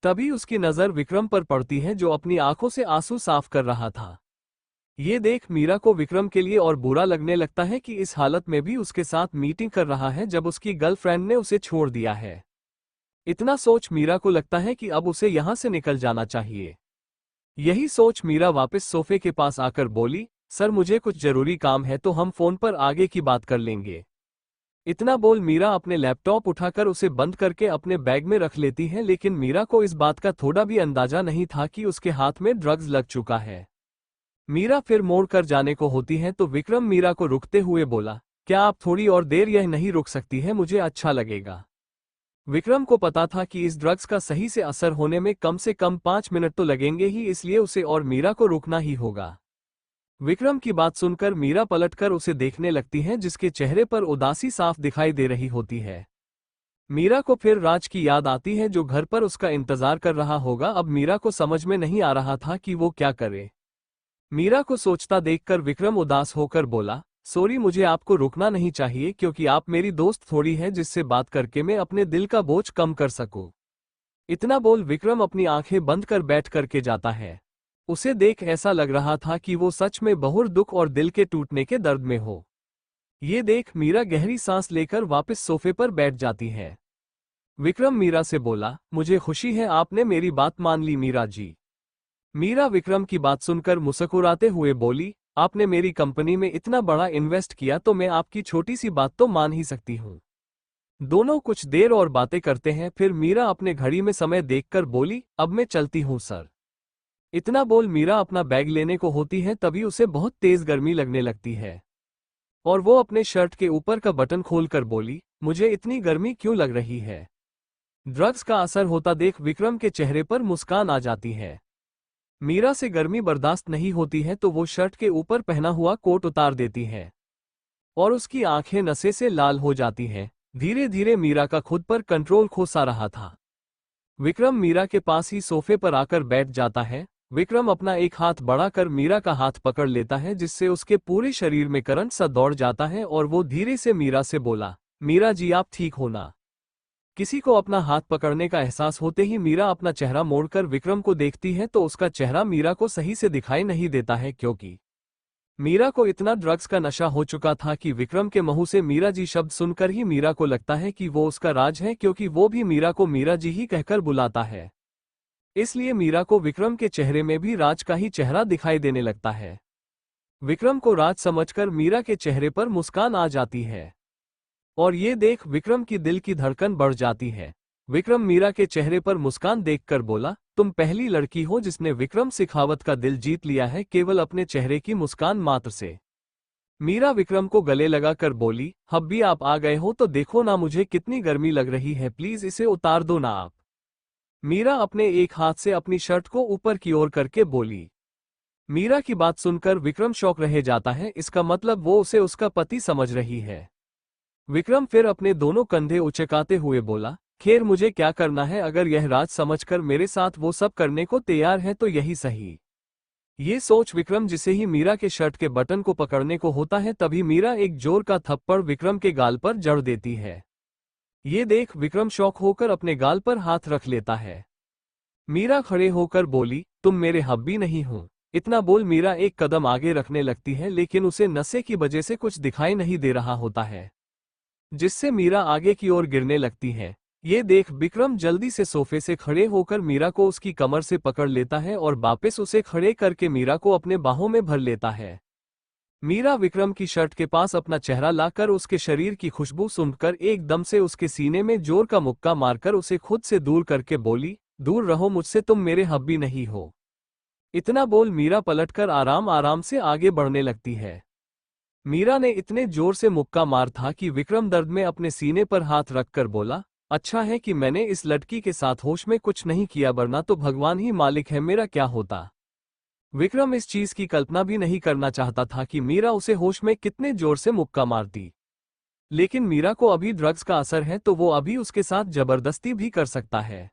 A: तभी उसकी नजर विक्रम पर पड़ती है जो अपनी आंखों से आंसू साफ कर रहा था। ये देख मीरा को विक्रम के लिए और बुरा लगने लगता है कि इस हालत में भी उसके साथ मीटिंग कर रहा है जब उसकी गर्लफ्रेंड ने उसे छोड़ दिया है। इतना सोच मीरा को लगता है कि अब उसे यहां से निकल जाना चाहिए। यही सोच मीरा वापस सोफे के पास आकर बोली, सर मुझे कुछ जरूरी काम है तो हम फोन पर आगे की बात कर लेंगे। इतना बोल मीरा अपने लैपटॉप उठाकर उसे बंद करके अपने बैग में रख लेती है, लेकिन मीरा को इस बात का थोड़ा भी अंदाजा नहीं था कि उसके हाथ में ड्रग्स लग चुका है। मीरा फिर मोड़ कर जाने को होती है तो विक्रम मीरा को रुकते हुए बोला, क्या आप थोड़ी और देर यह नहीं रुक सकती है? मुझे अच्छा लगेगा। विक्रम को पता था कि इस ड्रग्स का सही से होने में कम से कम 5 मिनट तो लगेंगे ही, इसलिए उसे और मीरा को रुकना ही होगा। विक्रम की बात सुनकर मीरा पलटकर उसे देखने लगती है, जिसके चेहरे पर उदासी साफ दिखाई दे रही होती है। मीरा को फिर राज की याद आती है जो घर पर उसका इंतजार कर रहा होगा। अब मीरा को समझ में नहीं आ रहा था कि वो क्या करे। मीरा को सोचता देखकर विक्रम उदास होकर बोला, सॉरी, मुझे आपको रुकना नहीं चाहिए क्योंकि आप मेरी दोस्त थोड़ी है जिससे बात करके मैं अपने दिल का बोझ कम कर सकूं। इतना बोल विक्रम अपनी आंखें बंद कर बैठ करके जाता है। उसे देख ऐसा लग रहा था कि वो सच में बहुत दुख और दिल के टूटने के दर्द में हो। ये देख मीरा गहरी सांस लेकर वापस सोफे पर बैठ जाती है। विक्रम मीरा से बोला, मुझे खुशी है आपने मेरी बात मान ली मीरा जी। मीरा विक्रम की बात सुनकर मुस्कुराते हुए बोली, आपने मेरी कंपनी में इतना बड़ा इन्वेस्ट किया तो मैं आपकी छोटी सी बात तो मान ही सकती हूँ। दोनों कुछ देर और बातें करते हैं, फिर मीरा अपने घड़ी में समय देखकर बोली, अब मैं चलती हूँ सर। इतना बोल मीरा अपना बैग लेने को होती है, तभी उसे बहुत तेज गर्मी लगने लगती है और वो अपने शर्ट के ऊपर का बटन खोलकर बोली, मुझे इतनी गर्मी क्यों लग रही है। ड्रग्स का असर होता देख विक्रम के चेहरे पर मुस्कान आ जाती है। मीरा से गर्मी बर्दाश्त नहीं होती है तो वो शर्ट के ऊपर पहना हुआ कोट उतार देती है और उसकी आंखें नशे से लाल हो जाती हैं। धीरे धीरे मीरा का खुद पर कंट्रोल खोसा रहा था। विक्रम मीरा के पास ही सोफे पर आकर बैठ जाता है। विक्रम अपना एक हाथ बढ़ाकर मीरा का हाथ पकड़ लेता है, जिससे उसके पूरे शरीर में करंट सा दौड़ जाता है और वो धीरे से मीरा से बोला, मीरा जी आप ठीक हो ना। किसी को अपना हाथ पकड़ने का एहसास होते ही मीरा अपना चेहरा मोड़कर विक्रम को देखती है तो उसका चेहरा मीरा को सही से दिखाई नहीं देता है, क्योंकि मीरा को इतना ड्रग्स का नशा हो चुका था कि विक्रम के मुंह से मीरा जी शब्द सुनकर ही मीरा को लगता है कि वो उसका राज है, क्योंकि वो भी मीरा को मीरा जी ही कहकर बुलाता है। इसलिए मीरा को विक्रम के चेहरे में भी राज का ही चेहरा दिखाई देने लगता है। विक्रम को राज समझकर मीरा के चेहरे पर मुस्कान आ जाती है और ये देख विक्रम की दिल की धड़कन बढ़ जाती है। विक्रम मीरा के चेहरे पर मुस्कान देखकर बोला, तुम पहली लड़की हो जिसने विक्रम शेखावत का दिल जीत लिया है केवल अपने चेहरे की मुस्कान मात्र से। मीरा विक्रम को गले लगाकर बोली, हब्बी आप आ गए हो तो देखो ना मुझे कितनी गर्मी लग रही है, प्लीज इसे उतार दो ना आप। मीरा अपने एक हाथ से अपनी शर्ट को ऊपर की ओर करके बोली। मीरा की बात सुनकर विक्रम शौक रह जाता है, इसका मतलब वो उसे उसका पति समझ रही है। विक्रम फिर अपने दोनों कंधे उचकाते हुए बोला, खैर मुझे क्या करना है, अगर यह राज समझकर मेरे साथ वो सब करने को तैयार है तो यही सही। ये सोच विक्रम जिसे ही मीरा के शर्ट के बटन को पकड़ने को होता है, तभी मीरा एक जोर का थप्पड़ विक्रम के गाल पर जड़ देती है। ये देख विक्रम शौक होकर अपने गाल पर हाथ रख लेता है। मीरा खड़े होकर बोली, तुम मेरे हब्बी नहीं हो। इतना बोल मीरा एक कदम आगे रखने लगती है, लेकिन उसे नशे की वजह से कुछ दिखाई नहीं दे रहा होता है, जिससे मीरा आगे की ओर गिरने लगती है। ये देख विक्रम जल्दी से सोफे से खड़े होकर मीरा को उसकी कमर से पकड़ लेता है और वापस उसे खड़े करके मीरा को अपने बाहों में भर लेता है। मीरा विक्रम की शर्ट के पास अपना चेहरा लाकर उसके शरीर की खुशबू सूंघकर एकदम से उसके सीने में जोर का मुक्का मारकर उसे खुद से दूर करके बोली, दूर रहो मुझसे, तुम मेरे हब्बी नहीं हो। इतना बोल मीरा पलटकर आराम आराम से आगे बढ़ने लगती है। मीरा ने इतने जोर से मुक्का मार था कि विक्रम दर्द में अपने सीने पर हाथ रखकर बोला, अच्छा है कि मैंने इस लड़की के साथ होश में कुछ नहीं किया, वरना तो भगवान ही मालिक है मेरा क्या होता। विक्रम इस चीज की कल्पना भी नहीं करना चाहता था कि मीरा उसे होश में कितने जोर से मुक्का मारती, लेकिन मीरा को अभी ड्रग्स का असर है तो वो अभी उसके साथ जबरदस्ती भी कर सकता है।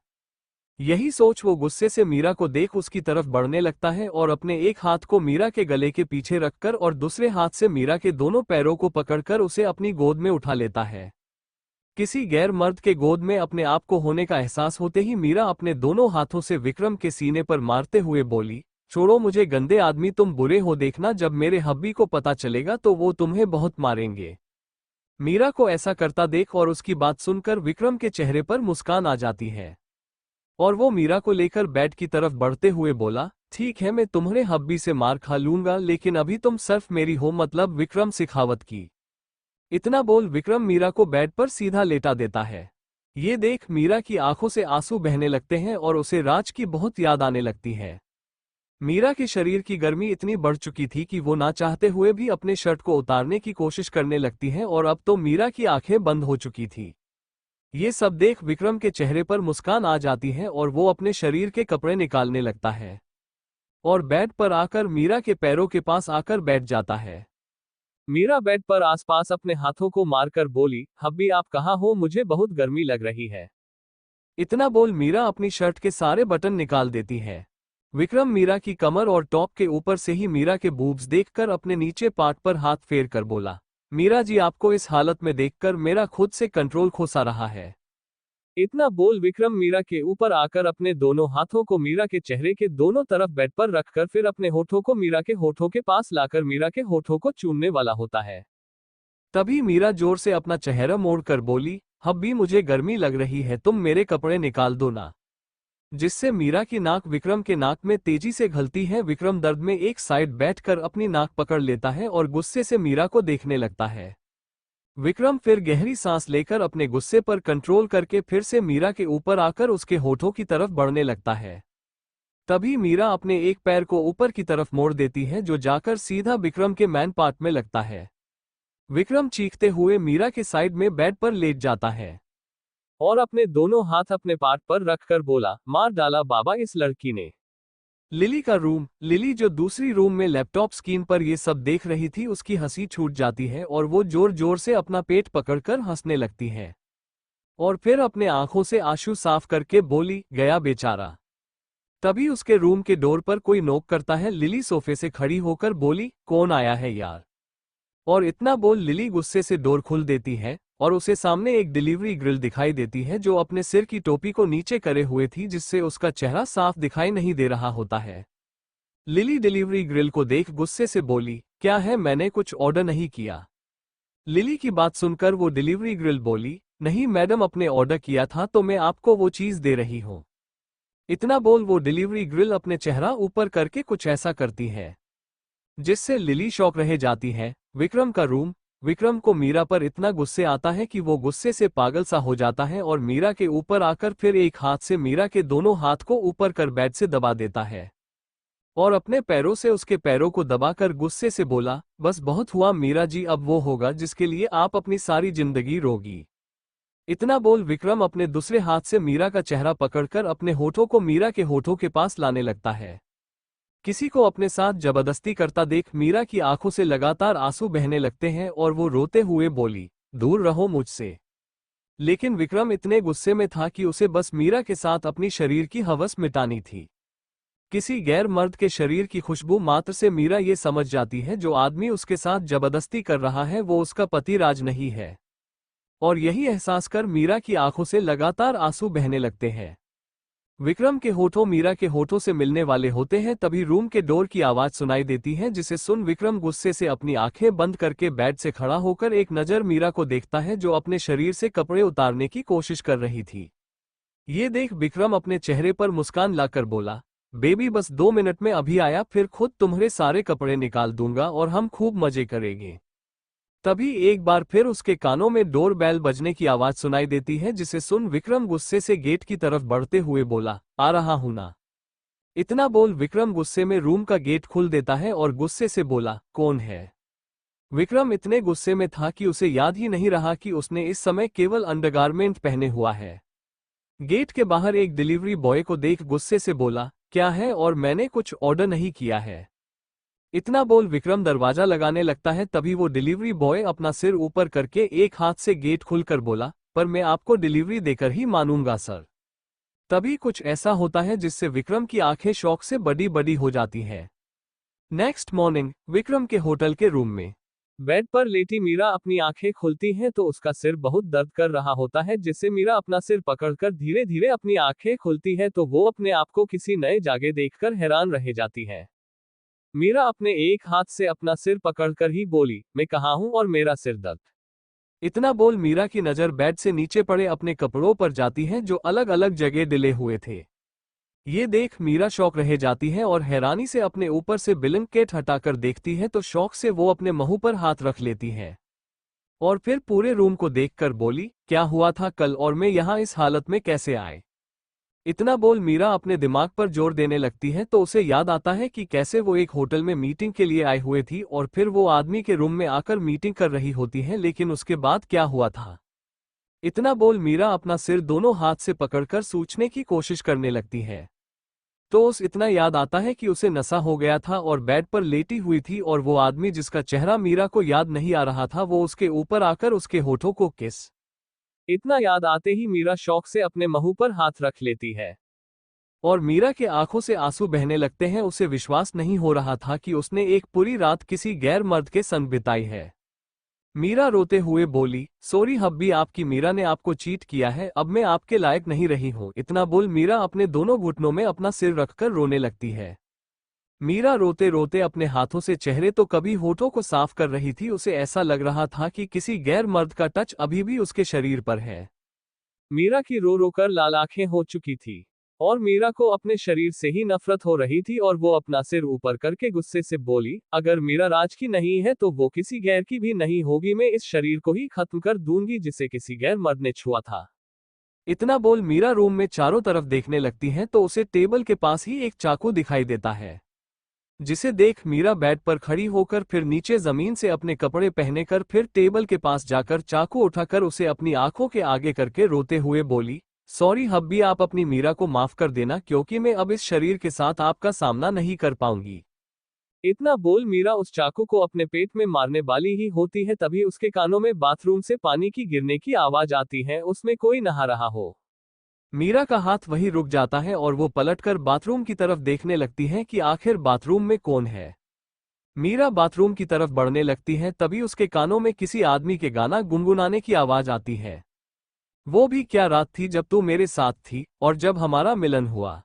A: यही सोच वो गुस्से से मीरा को देख उसकी तरफ बढ़ने लगता है और अपने एक हाथ को मीरा के गले के पीछे रखकर और दूसरे हाथ से मीरा के दोनों पैरों को पकड़कर उसे अपनी गोद में उठा लेता है। किसी गैर मर्द के गोद में अपने आप को होने का एहसास होते ही मीरा अपने दोनों हाथों से विक्रम के सीने पर मारते हुए बोली, छोड़ो मुझे गंदे आदमी, तुम बुरे हो, देखना जब मेरे हब्बी को पता चलेगा तो वो तुम्हें बहुत मारेंगे। मीरा को ऐसा करता देख और उसकी बात सुनकर विक्रम के चेहरे पर मुस्कान आ जाती है और वो मीरा को लेकर बेड की तरफ बढ़ते हुए बोला, ठीक है मैं तुम्हारे हब्बी से मार खा लूंगा, लेकिन अभी तुम सिर्फ मेरी हो, मतलब विक्रम शेखावत की। इतना बोल विक्रम मीरा को बेड पर सीधा लेटा देता है। ये देख मीरा की आंखों से आंसू बहने लगते हैं और उसे राज की बहुत याद आने लगती है। मीरा के शरीर की गर्मी इतनी बढ़ चुकी थी कि वो ना चाहते हुए भी अपने शर्ट को उतारने की कोशिश करने लगती है और अब तो मीरा की आंखें बंद हो चुकी थी। ये सब देख विक्रम के चेहरे पर मुस्कान आ जाती है और वो अपने शरीर के कपड़े निकालने लगता है और बेड पर आकर मीरा के पैरों के पास आकर बैठ जाता है। मीरा बेड पर आसपास अपने हाथों को मारकर बोली, हब्बी आप कहाँ हो, मुझे बहुत गर्मी लग रही है। इतना बोल मीरा अपनी शर्ट के सारे बटन निकाल देती है। विक्रम मीरा की कमर और टॉप के ऊपर से ही मीरा के बूब्स देखकर अपने नीचे पार्ट पर हाथ फेर कर बोला, मीरा जी आपको इस हालत में देखकर मेरा खुद से कंट्रोल खोसा रहा है। इतना बोल विक्रम मीरा के ऊपर आकर अपने दोनों हाथों को मीरा के चेहरे के दोनों तरफ बेड पर रखकर फिर अपने होठों को मीरा के होठों के पास लाकर मीरा के होठों को चूमने वाला होता है। तभी मीरा जोर से अपना चेहरा मोड़कर बोली, हब्बी मुझे गर्मी लग रही है, तुम मेरे कपड़े निकाल दो ना। जिससे मीरा की नाक विक्रम के नाक में तेजी से घलती है। विक्रम दर्द में एक साइड बैठकर अपनी नाक पकड़ लेता है और गुस्से से मीरा को देखने लगता है। विक्रम फिर गहरी सांस लेकर अपने गुस्से पर कंट्रोल करके फिर से मीरा के ऊपर आकर उसके होठों की तरफ बढ़ने लगता है। तभी मीरा अपने एक पैर को ऊपर की तरफ मोड़ देती है जो जाकर सीधा विक्रम के मैन पार्ट में लगता है। विक्रम चीखते हुए मीरा के साइड में बेड पर लेट जाता है और अपने दोनों हाथ अपने पार्ट पर रखकर बोला, मार डाला बाबा इस लड़की ने। लिली का रूम। लिली जो दूसरी रूम में लैपटॉप स्क्रीन पर ये सब देख रही थी, उसकी हंसी छूट जाती है और वो जोर जोर से अपना पेट पकड़कर हंसने लगती है और फिर अपने आंखों से आंसू साफ करके बोली, गया बेचारा। तभी उसके रूम के डोर पर कोई नॉक करता है। लिली सोफे से खड़ी होकर बोली, कौन आया है यार। और इतना बोल लिली गुस्से से डोर खोल देती है और उसे सामने एक डिलीवरी ग्रिल दिखाई देती है जो अपने सिर की टोपी को नीचे करे हुए थी, जिससे उसका चेहरा साफ दिखाई नहीं दे रहा होता है। लिली डिलीवरी ग्रिल को देख गुस्से से बोली, क्या है, मैंने कुछ ऑर्डर नहीं किया। लिली की बात सुनकर वो डिलीवरी ग्रिल बोली, नहीं मैडम, अपने ऑर्डर किया था तो मैं आपको वो चीज दे रही हूँ। इतना बोल वो डिलीवरी ग्रिल अपने चेहरा ऊपर करके कुछ ऐसा करती है जिससे लिली शॉक रह जाती है। विक्रम का रूम। विक्रम को मीरा पर इतना गुस्से आता है कि वो गुस्से से पागल सा हो जाता है और मीरा के ऊपर आकर फिर एक हाथ से मीरा के दोनों हाथ को ऊपर कर बेड से दबा देता है और अपने पैरों से उसके पैरों को दबाकर गुस्से से बोला, बस बहुत हुआ मीरा जी, अब वो होगा जिसके लिए आप अपनी सारी जिंदगी रोगी। इतना बोल विक्रम अपने दूसरे हाथ से मीरा का चेहरा पकड़कर अपने होठों को मीरा के होठों के पास लाने लगता है। किसी को अपने साथ जबरदस्ती करता देख मीरा की आंखों से लगातार आंसू बहने लगते हैं और वो रोते हुए बोली, दूर रहो मुझसे। लेकिन विक्रम इतने गुस्से में था कि उसे बस मीरा के साथ अपनी शरीर की हवस मिटानी थी। किसी गैर मर्द के शरीर की खुशबू मात्र से मीरा ये समझ जाती है जो आदमी उसके साथ जबरदस्ती कर रहा है वो उसका पति राज नहीं है। और यही एहसास कर मीरा की आंखों से लगातार आंसू बहने लगते हैं। विक्रम के होठों मीरा के होठों से मिलने वाले होते हैं। तभी रूम के डोर की आवाज सुनाई देती है, जिसे सुन विक्रम गुस्से से अपनी आंखें बंद करके बेड से खड़ा होकर एक नजर मीरा को देखता है जो अपने शरीर से कपड़े उतारने की कोशिश कर रही थी। ये देख विक्रम अपने चेहरे पर मुस्कान लाकर बोला, बेबी बस 2 मिनट में अभी आया, फिर खुद तुम्हारे सारे कपड़े निकाल दूंगा और हम खूब मजे करेंगे। तभी एक बार फिर उसके कानों में डोर बेल बजने की आवाज सुनाई देती है, जिसे सुन विक्रम गुस्से से गेट की तरफ बढ़ते हुए बोला, आ रहा हूं ना। इतना बोल विक्रम गुस्से में रूम का गेट खोल देता है और गुस्से से बोला, कौन है। विक्रम इतने गुस्से में था कि उसे याद ही नहीं रहा कि उसने इस समय केवल अंडरगारमेंट पहने हुआ है। गेट के बाहर एक डिलीवरी बॉय को देख गुस्से से बोला, क्या है, और मैंने कुछ ऑर्डर नहीं किया है। इतना बोल विक्रम दरवाजा लगाने लगता है। तभी वो डिलीवरी बॉय अपना सिर ऊपर करके एक हाथ से गेट खुलकर बोला, पर मैं आपको डिलीवरी देकर ही मानूंगा सर। तभी कुछ ऐसा होता है जिससे विक्रम की आंखें शौक से बड़ी बड़ी हो जाती हैं। नेक्स्ट मॉर्निंग विक्रम के होटल के रूम में बेड पर लेटी मीरा अपनी आंखें खुलती है तो उसका सिर बहुत दर्द कर रहा होता है, जिससे मीरा अपना सिर पकड़कर धीरे धीरे अपनी आंखें खुलती है तो वो अपने आप को किसी नए जगह देखकर हैरान रह जाती है। मीरा अपने एक हाथ से अपना सिर पकड़कर ही बोली, मैं कहाँ हूं और मेरा सिर दर्द। इतना बोल मीरा की नजर बेड से नीचे पड़े अपने कपड़ों पर जाती है जो अलग अलग जगह डिले हुए थे। ये देख मीरा शौक रह जाती है और हैरानी से अपने ऊपर से ब्लैंकेट हटाकर देखती है तो शौक से वो अपने मुंह पर हाथ रख लेती है और फिर पूरे रूम को देखकर बोली, क्या हुआ था कल और मैं यहाँ इस हालत में कैसे आए। इतना बोल मीरा अपने दिमाग पर जोर देने लगती है तो उसे याद आता है कि कैसे वो एक होटल में मीटिंग के लिए आए हुए थी और फिर वो आदमी के रूम में आकर मीटिंग कर रही होती है, लेकिन उसके बाद क्या हुआ था। इतना बोल मीरा अपना सिर दोनों हाथ से पकड़कर सूझने की कोशिश करने लगती है। तो उस इतना याद आता है कि उसे नशा हो गया था और बेड पर लेटी हुई थी और वो आदमी जिसका चेहरा मीरा को याद नहीं आ रहा था वो उसके ऊपर आकर उसके होठों को किस। इतना याद आते ही मीरा शौक से अपने मुंह पर हाथ रख लेती है और मीरा के आंखों से आंसू बहने लगते हैं। उसे विश्वास नहीं हो रहा था कि उसने एक पूरी रात किसी गैर मर्द के संग बिताई है। मीरा रोते हुए बोली, सॉरी हब्बी, आपकी मीरा ने आपको चीट किया है, अब मैं आपके लायक नहीं रही हूँ। इतना बोल मीरा अपने दोनों घुटनों में अपना सिर रखकर रोने लगती है। मीरा रोते रोते अपने हाथों से चेहरे तो कभी होठों को साफ कर रही थी। उसे ऐसा लग रहा था कि किसी गैर मर्द का टच अभी भी उसके शरीर पर है। मीरा की रो रो कर लाल आंखें हो चुकी थी और मीरा को अपने शरीर से ही नफरत हो रही थी और वो अपना सिर ऊपर करके गुस्से से बोली, अगर मीरा राज की नहीं है तो वो किसी गैर की भी नहीं होगी। मैं इस शरीर को ही खत्म कर दूंगी जिसे किसी गैर मर्द ने छुआ था। इतना बोल मीरा रूम में चारों तरफ देखने लगती है तो उसे टेबल के पास ही एक चाकू दिखाई देता है, जिसे देख मीरा बेड पर खड़ी होकर फिर नीचे जमीन से अपने कपड़े पहने कर फिर टेबल के पास जाकर चाकू उठाकर उसे अपनी आंखों के आगे करके रोते हुए बोली, सॉरी हब्बी, आप अपनी मीरा को माफ कर देना क्योंकि मैं अब इस शरीर के साथ आपका सामना नहीं कर पाऊंगी। इतना बोल मीरा उस चाकू को अपने पेट में मारने वाली ही होती है तभी उसके कानों में बाथरूम से पानी की गिरने की आवाज आती है। उसमें कोई नहा रहा हो। मीरा का हाथ वहीं रुक जाता है और वो पलटकर बाथरूम की तरफ देखने लगती है कि आखिर बाथरूम में कौन है। मीरा बाथरूम की तरफ बढ़ने लगती है तभी उसके कानों में किसी आदमी के गाना गुनगुनाने की आवाज आती है। वो भी क्या रात थी जब तू मेरे साथ थी और जब हमारा मिलन हुआ।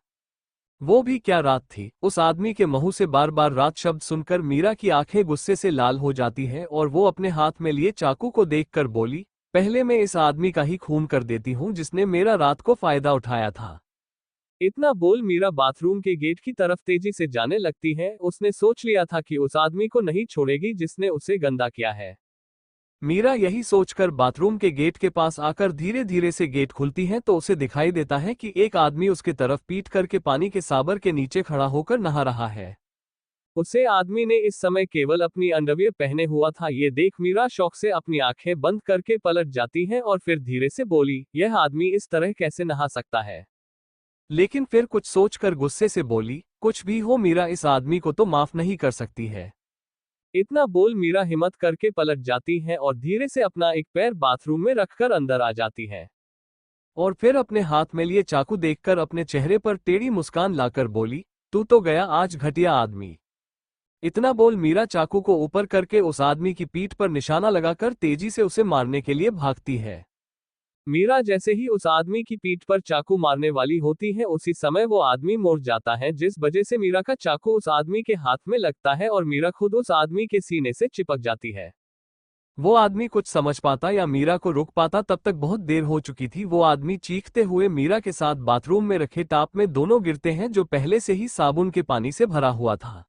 A: वो भी क्या रात थी। उस आदमी के मुंह से बार बार रात शब्द सुनकर मीरा की आंखें गुस्से से लाल हो जाती हैं और वो अपने हाथ में लिए चाकू को देखकर बोली, पहले मैं इस आदमी का ही खून कर देती हूँ जिसने मेरा रात को फायदा उठाया था। इतना बोल मीरा बाथरूम के गेट की तरफ तेजी से जाने लगती है। उसने सोच लिया था कि उस आदमी को नहीं छोड़ेगी जिसने उसे गंदा किया है। मीरा यही सोचकर बाथरूम के गेट के पास आकर धीरे धीरे से गेट खुलती है तो उसे दिखाई देता है कि एक आदमी उसके तरफ पीट करके पानी के साबर के नीचे खड़ा होकर नहा रहा है। उसे आदमी ने इस समय केवल अपनी अंडरवियर पहने हुआ था। ये देख मीरा शौक से अपनी आंखें बंद करके पलट जाती है और फिर धीरे से बोली, यह आदमी इस तरह कैसे नहा सकता है। लेकिन फिर कुछ सोचकर गुस्से से बोली, कुछ भी हो मीरा इस आदमी को तो माफ नहीं कर सकती है। इतना बोल मीरा हिम्मत करके पलट जाती है और धीरे से अपना एक पैर बाथरूम में रखकर अंदर आ जाती है और फिर अपने हाथ में लिए चाकू देखकर अपने चेहरे पर टेढ़ी मुस्कान लाकर बोली, तू तो गया आज घटिया आदमी। इतना बोल मीरा चाकू को ऊपर करके उस आदमी की पीठ पर निशाना लगाकर तेजी से उसे मारने के लिए भागती है। मीरा जैसे ही उस आदमी की पीठ पर चाकू मारने वाली होती है उसी समय वो आदमी मुड़ जाता है, जिस वजह से मीरा का चाकू उस आदमी के हाथ में लगता है और मीरा खुद उस आदमी के सीने से चिपक जाती है। वो आदमी कुछ समझ पाता या मीरा को रोक पाता तब तक बहुत देर हो चुकी थी। वो आदमी चीखते हुए मीरा के साथ बाथरूम में रखे टाप में दोनों गिरते हैं जो पहले से ही साबुन के पानी से भरा हुआ था।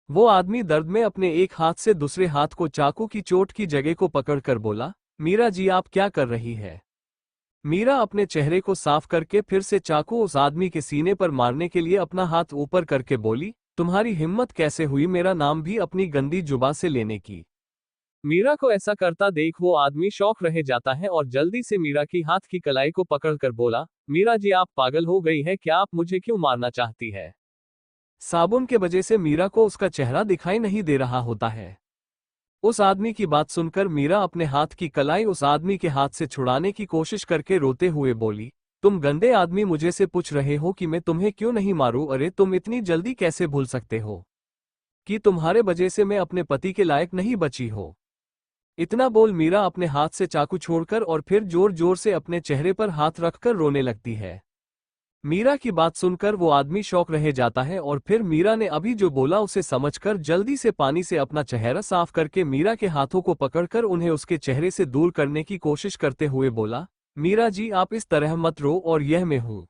A: वो आदमी दर्द में अपने एक हाथ से दूसरे हाथ को चाकू की चोट की जगह को पकड़कर बोला, मीरा जी आप क्या कर रही है। मीरा अपने चेहरे को साफ करके फिर से चाकू उस आदमी के सीने पर मारने के लिए अपना हाथ ऊपर करके बोली, तुम्हारी हिम्मत कैसे हुई मेरा नाम भी अपनी गंदी जुबान से लेने की। मीरा को ऐसा करता देख वो आदमी शौक रह जाता है और जल्दी से मीरा की हाथ की कलाई को पकड़कर बोला, मीरा जी आप पागल हो गई है क्या, आप मुझे क्यों मारना चाहती है। साबुन के वजह से मीरा को उसका चेहरा दिखाई नहीं दे रहा होता है। उस आदमी की बात सुनकर मीरा अपने हाथ की कलाई उस आदमी के हाथ से छुड़ाने की कोशिश करके रोते हुए बोली, तुम गंदे आदमी मुझे से पूछ रहे हो कि मैं तुम्हें क्यों नहीं मारूं। अरे तुम इतनी जल्दी कैसे भूल सकते हो कि तुम्हारे वजह से मैं अपने पति के लायक नहीं बची हो। इतना बोल मीरा अपने हाथ से चाकू छोड़कर और फिर जोर जोर से अपने चेहरे पर हाथ रखकर रोने लगती है। मीरा की बात सुनकर वो आदमी शौक रह जाता है और फिर मीरा ने अभी जो बोला उसे समझकर जल्दी से पानी से अपना चेहरा साफ करके मीरा के हाथों को पकड़कर उन्हें उसके चेहरे से दूर करने की कोशिश करते हुए बोला, मीरा जी आप इस तरह मत रो और यह मैं हूं।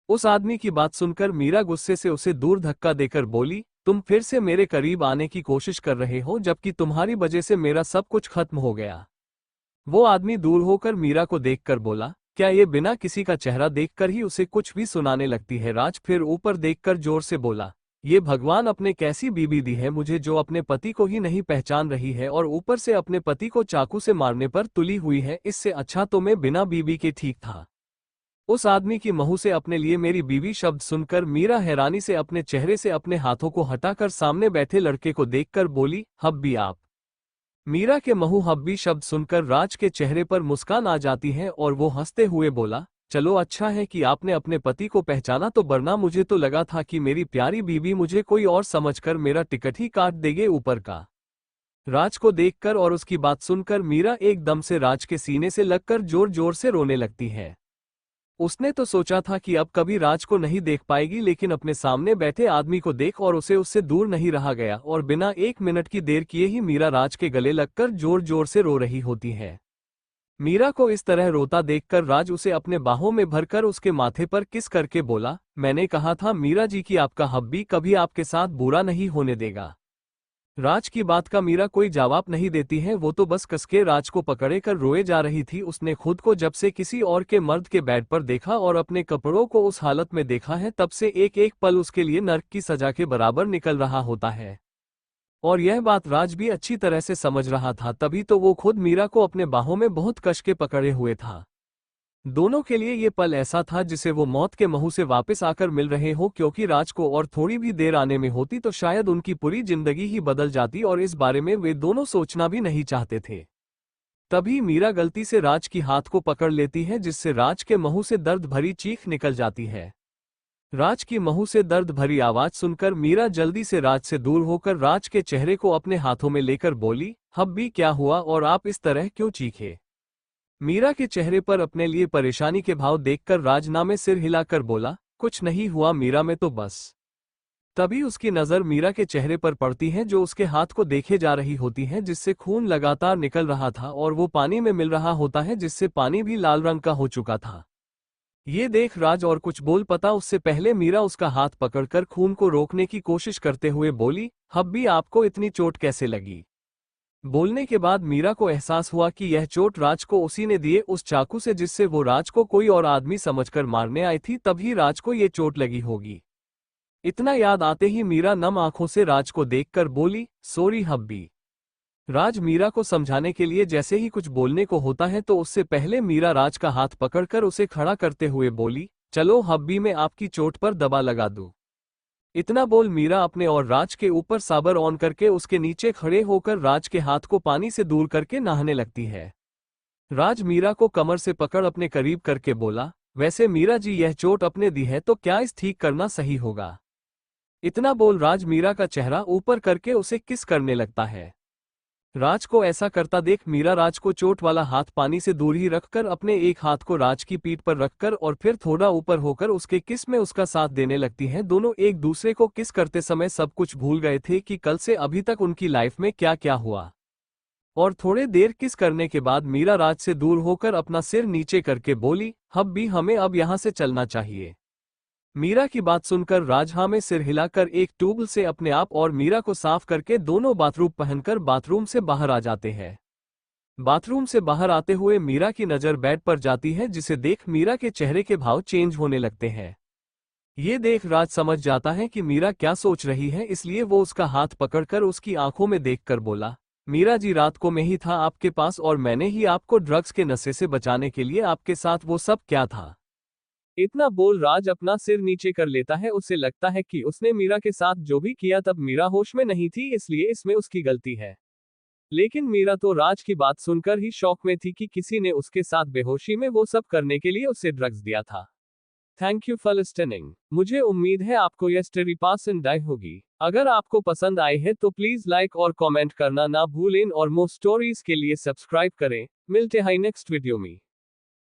A: उस आदमी की बात सुनकर मीरा गुस्से से उसे दूर धक्का देकर बोली, तुम फिर से मेरे करीब आने की कोशिश कर रहे हो जबकि तुम्हारी वजह से मेरा सब कुछ खत्म हो गया। वो आदमी दूर होकर मीरा को देखकर बोला, क्या ये बिना किसी का चेहरा देखकर ही उसे कुछ भी सुनाने लगती है। राज फिर ऊपर देखकर जोर से बोला, ये भगवान अपने कैसी बीबी दी है मुझे जो अपने पति को ही नहीं पहचान रही है और ऊपर से अपने पति को चाकू से मारने पर तुली हुई है। इससे अच्छा तो मैं बिना बीबी के ठीक था। उस आदमी की महू से अपने लिए मेरी बीवी शब्द सुनकर मीरा हैरानी से अपने चेहरे से अपने हाथों को हटाकर सामने बैठे लड़के को देखकर बोली, हब्बी आप। मीरा के महू हब्बी शब्द सुनकर राज के चेहरे पर मुस्कान आ जाती है और वो हंसते हुए बोला, चलो अच्छा है कि आपने अपने पति को पहचाना, तो वरना मुझे तो लगा था कि मेरी प्यारी बीवी मुझे कोई और समझकर मेरा टिकट ही काट देगे ऊपर का। राज को देखकर और उसकी बात सुनकर मीरा एकदम से राज के सीने से लगकर जोर जोर से रोने लगती है। उसने तो सोचा था कि अब कभी राज को नहीं देख पाएगी, लेकिन अपने सामने बैठे आदमी को देख और उसे उससे दूर नहीं रहा गया और बिना 1 मिनट की देर किए ही मीरा राज के गले लगकर जोर जोर से रो रही होती है। मीरा को इस तरह रोता देखकर राज उसे अपने बाहों में भरकर उसके माथे पर किस करके बोला, मैंने कहा था मीरा जी कि आपका हब्बी कभी आपके साथ बुरा नहीं होने देगा। राज की बात का मीरा कोई जवाब नहीं देती है, वो तो बस कसके राज को पकड़े कर रोए जा रही थी। उसने खुद को जब से किसी और के मर्द के बेड पर देखा और अपने कपड़ों को उस हालत में देखा है, तब से एक एक पल उसके लिए नर्क की सजा के बराबर निकल रहा होता है। और यह बात राज भी अच्छी तरह से समझ रहा था, तभी तो वो खुद मीरा को अपने बाहों में बहुत कस के पकड़े हुए था। दोनों के लिए ये पल ऐसा था जिसे वो मौत के मुंह से वापस आकर मिल रहे हो, क्योंकि राज को और थोड़ी भी देर आने में होती तो शायद उनकी पूरी जिंदगी ही बदल जाती और इस बारे में वे दोनों सोचना भी नहीं चाहते थे। तभी मीरा गलती से राज की हाथ को पकड़ लेती है, जिससे राज के मुंह से दर्द भरी चीख निकल जाती है। राज की मुंह से दर्द भरी आवाज सुनकर मीरा जल्दी से राज से दूर होकर राज के चेहरे को अपने हाथों में लेकर बोली, हब्बी क्या हुआ और आप इस तरह क्यों चीखे? मीरा के चेहरे पर अपने लिए परेशानी के भाव देखकर राज में सिर हिलाकर बोला, कुछ नहीं हुआ मीरा, में तो बस। तभी उसकी नजर मीरा के चेहरे पर पड़ती है जो उसके हाथ को देखे जा रही होती है, जिससे खून लगातार निकल रहा था और वो पानी में मिल रहा होता है, जिससे पानी भी लाल रंग का हो चुका था। ये देख राज और कुछ बोल पता उससे पहले मीरा उसका हाथ पकड़कर खून को रोकने की कोशिश करते हुए बोली, हब्बी आपको इतनी चोट कैसे लगी? बोलने के बाद मीरा को एहसास हुआ कि यह चोट राज को उसी ने दिए उस चाकू से जिससे वो राज को कोई और आदमी समझकर मारने आई थी, तभी राज को ये चोट लगी होगी। इतना याद आते ही मीरा नम आंखों से राज को देखकर बोली, सॉरी हब्बी। राज मीरा को समझाने के लिए जैसे ही कुछ बोलने को होता है तो उससे पहले मीरा राज का हाथ पकड़कर उसे खड़ा करते हुए बोली, चलो हब्बी मैं आपकी चोट पर दबा लगा दूं। इतना बोल मीरा अपने और राज के ऊपर साबर ऑन करके उसके नीचे खड़े होकर राज के हाथ को पानी से दूर करके नहाने लगती है। राज मीरा को कमर से पकड़ अपने करीब करके बोला, वैसे मीरा जी यह चोट अपने दी है तो क्या इस ठीक करना सही होगा? इतना बोल राज मीरा का चेहरा ऊपर करके उसे किस करने लगता है। राज को ऐसा करता देख मीरा राज को चोट वाला हाथ पानी से दूर ही रखकर अपने एक हाथ को राज की पीठ पर रखकर और फिर थोड़ा ऊपर होकर उसके किस में उसका साथ देने लगती हैं। दोनों एक दूसरे को किस करते समय सब कुछ भूल गए थे कि कल से अभी तक उनकी लाइफ में क्या क्या हुआ। और थोड़े देर किस करने के बाद मीरा राज से दूर होकर अपना सिर नीचे करके बोली, हब्बी हमें अब यहाँ से चलना चाहिए। मीरा की बात सुनकर राज हाँ में सिर हिलाकर एक ट्यूबवेल से अपने आप और मीरा को साफ करके दोनों बाथरूम पहनकर बाथरूम से बाहर आ जाते हैं। बाथरूम से बाहर आते हुए मीरा की नजर बेड पर जाती है, जिसे देख मीरा के चेहरे के भाव चेंज होने लगते हैं। ये देख राज समझ जाता है कि मीरा क्या सोच रही है, इसलिए वो उसका हाथ पकड़कर उसकी आंखों में देखकर बोला, मीरा जी रात को मैं ही था आपके पास और मैंने ही आपको ड्रग्स के नशे से बचाने के लिए आपके साथ वो सब क्या था। इतना बोल राज अपना सिर नीचे कर लेता है। उसे लगता है कि उसने मीरा के साथ जो भी किया तब मीरा होश में नहीं थी, इसलिए इसमें उसकी गलती है। लेकिन मीरा तो राज की बात सुनकर ही शौक में थी कि किसी ने उसके साथ बेहोशी में वो सब करने के लिए उसे ड्रग्स दिया था। Thank you for listening. मुझे उम्मीद है आपको यह स्टोरी पसंद आई होगी। अगर आपको पसंद आई है तो प्लीज लाइक और कमेंट करना ना भूलें और मोर स्टोरीज के लिए सब्सक्राइब करें। मिलते हैं नेक्स्ट वीडियो में।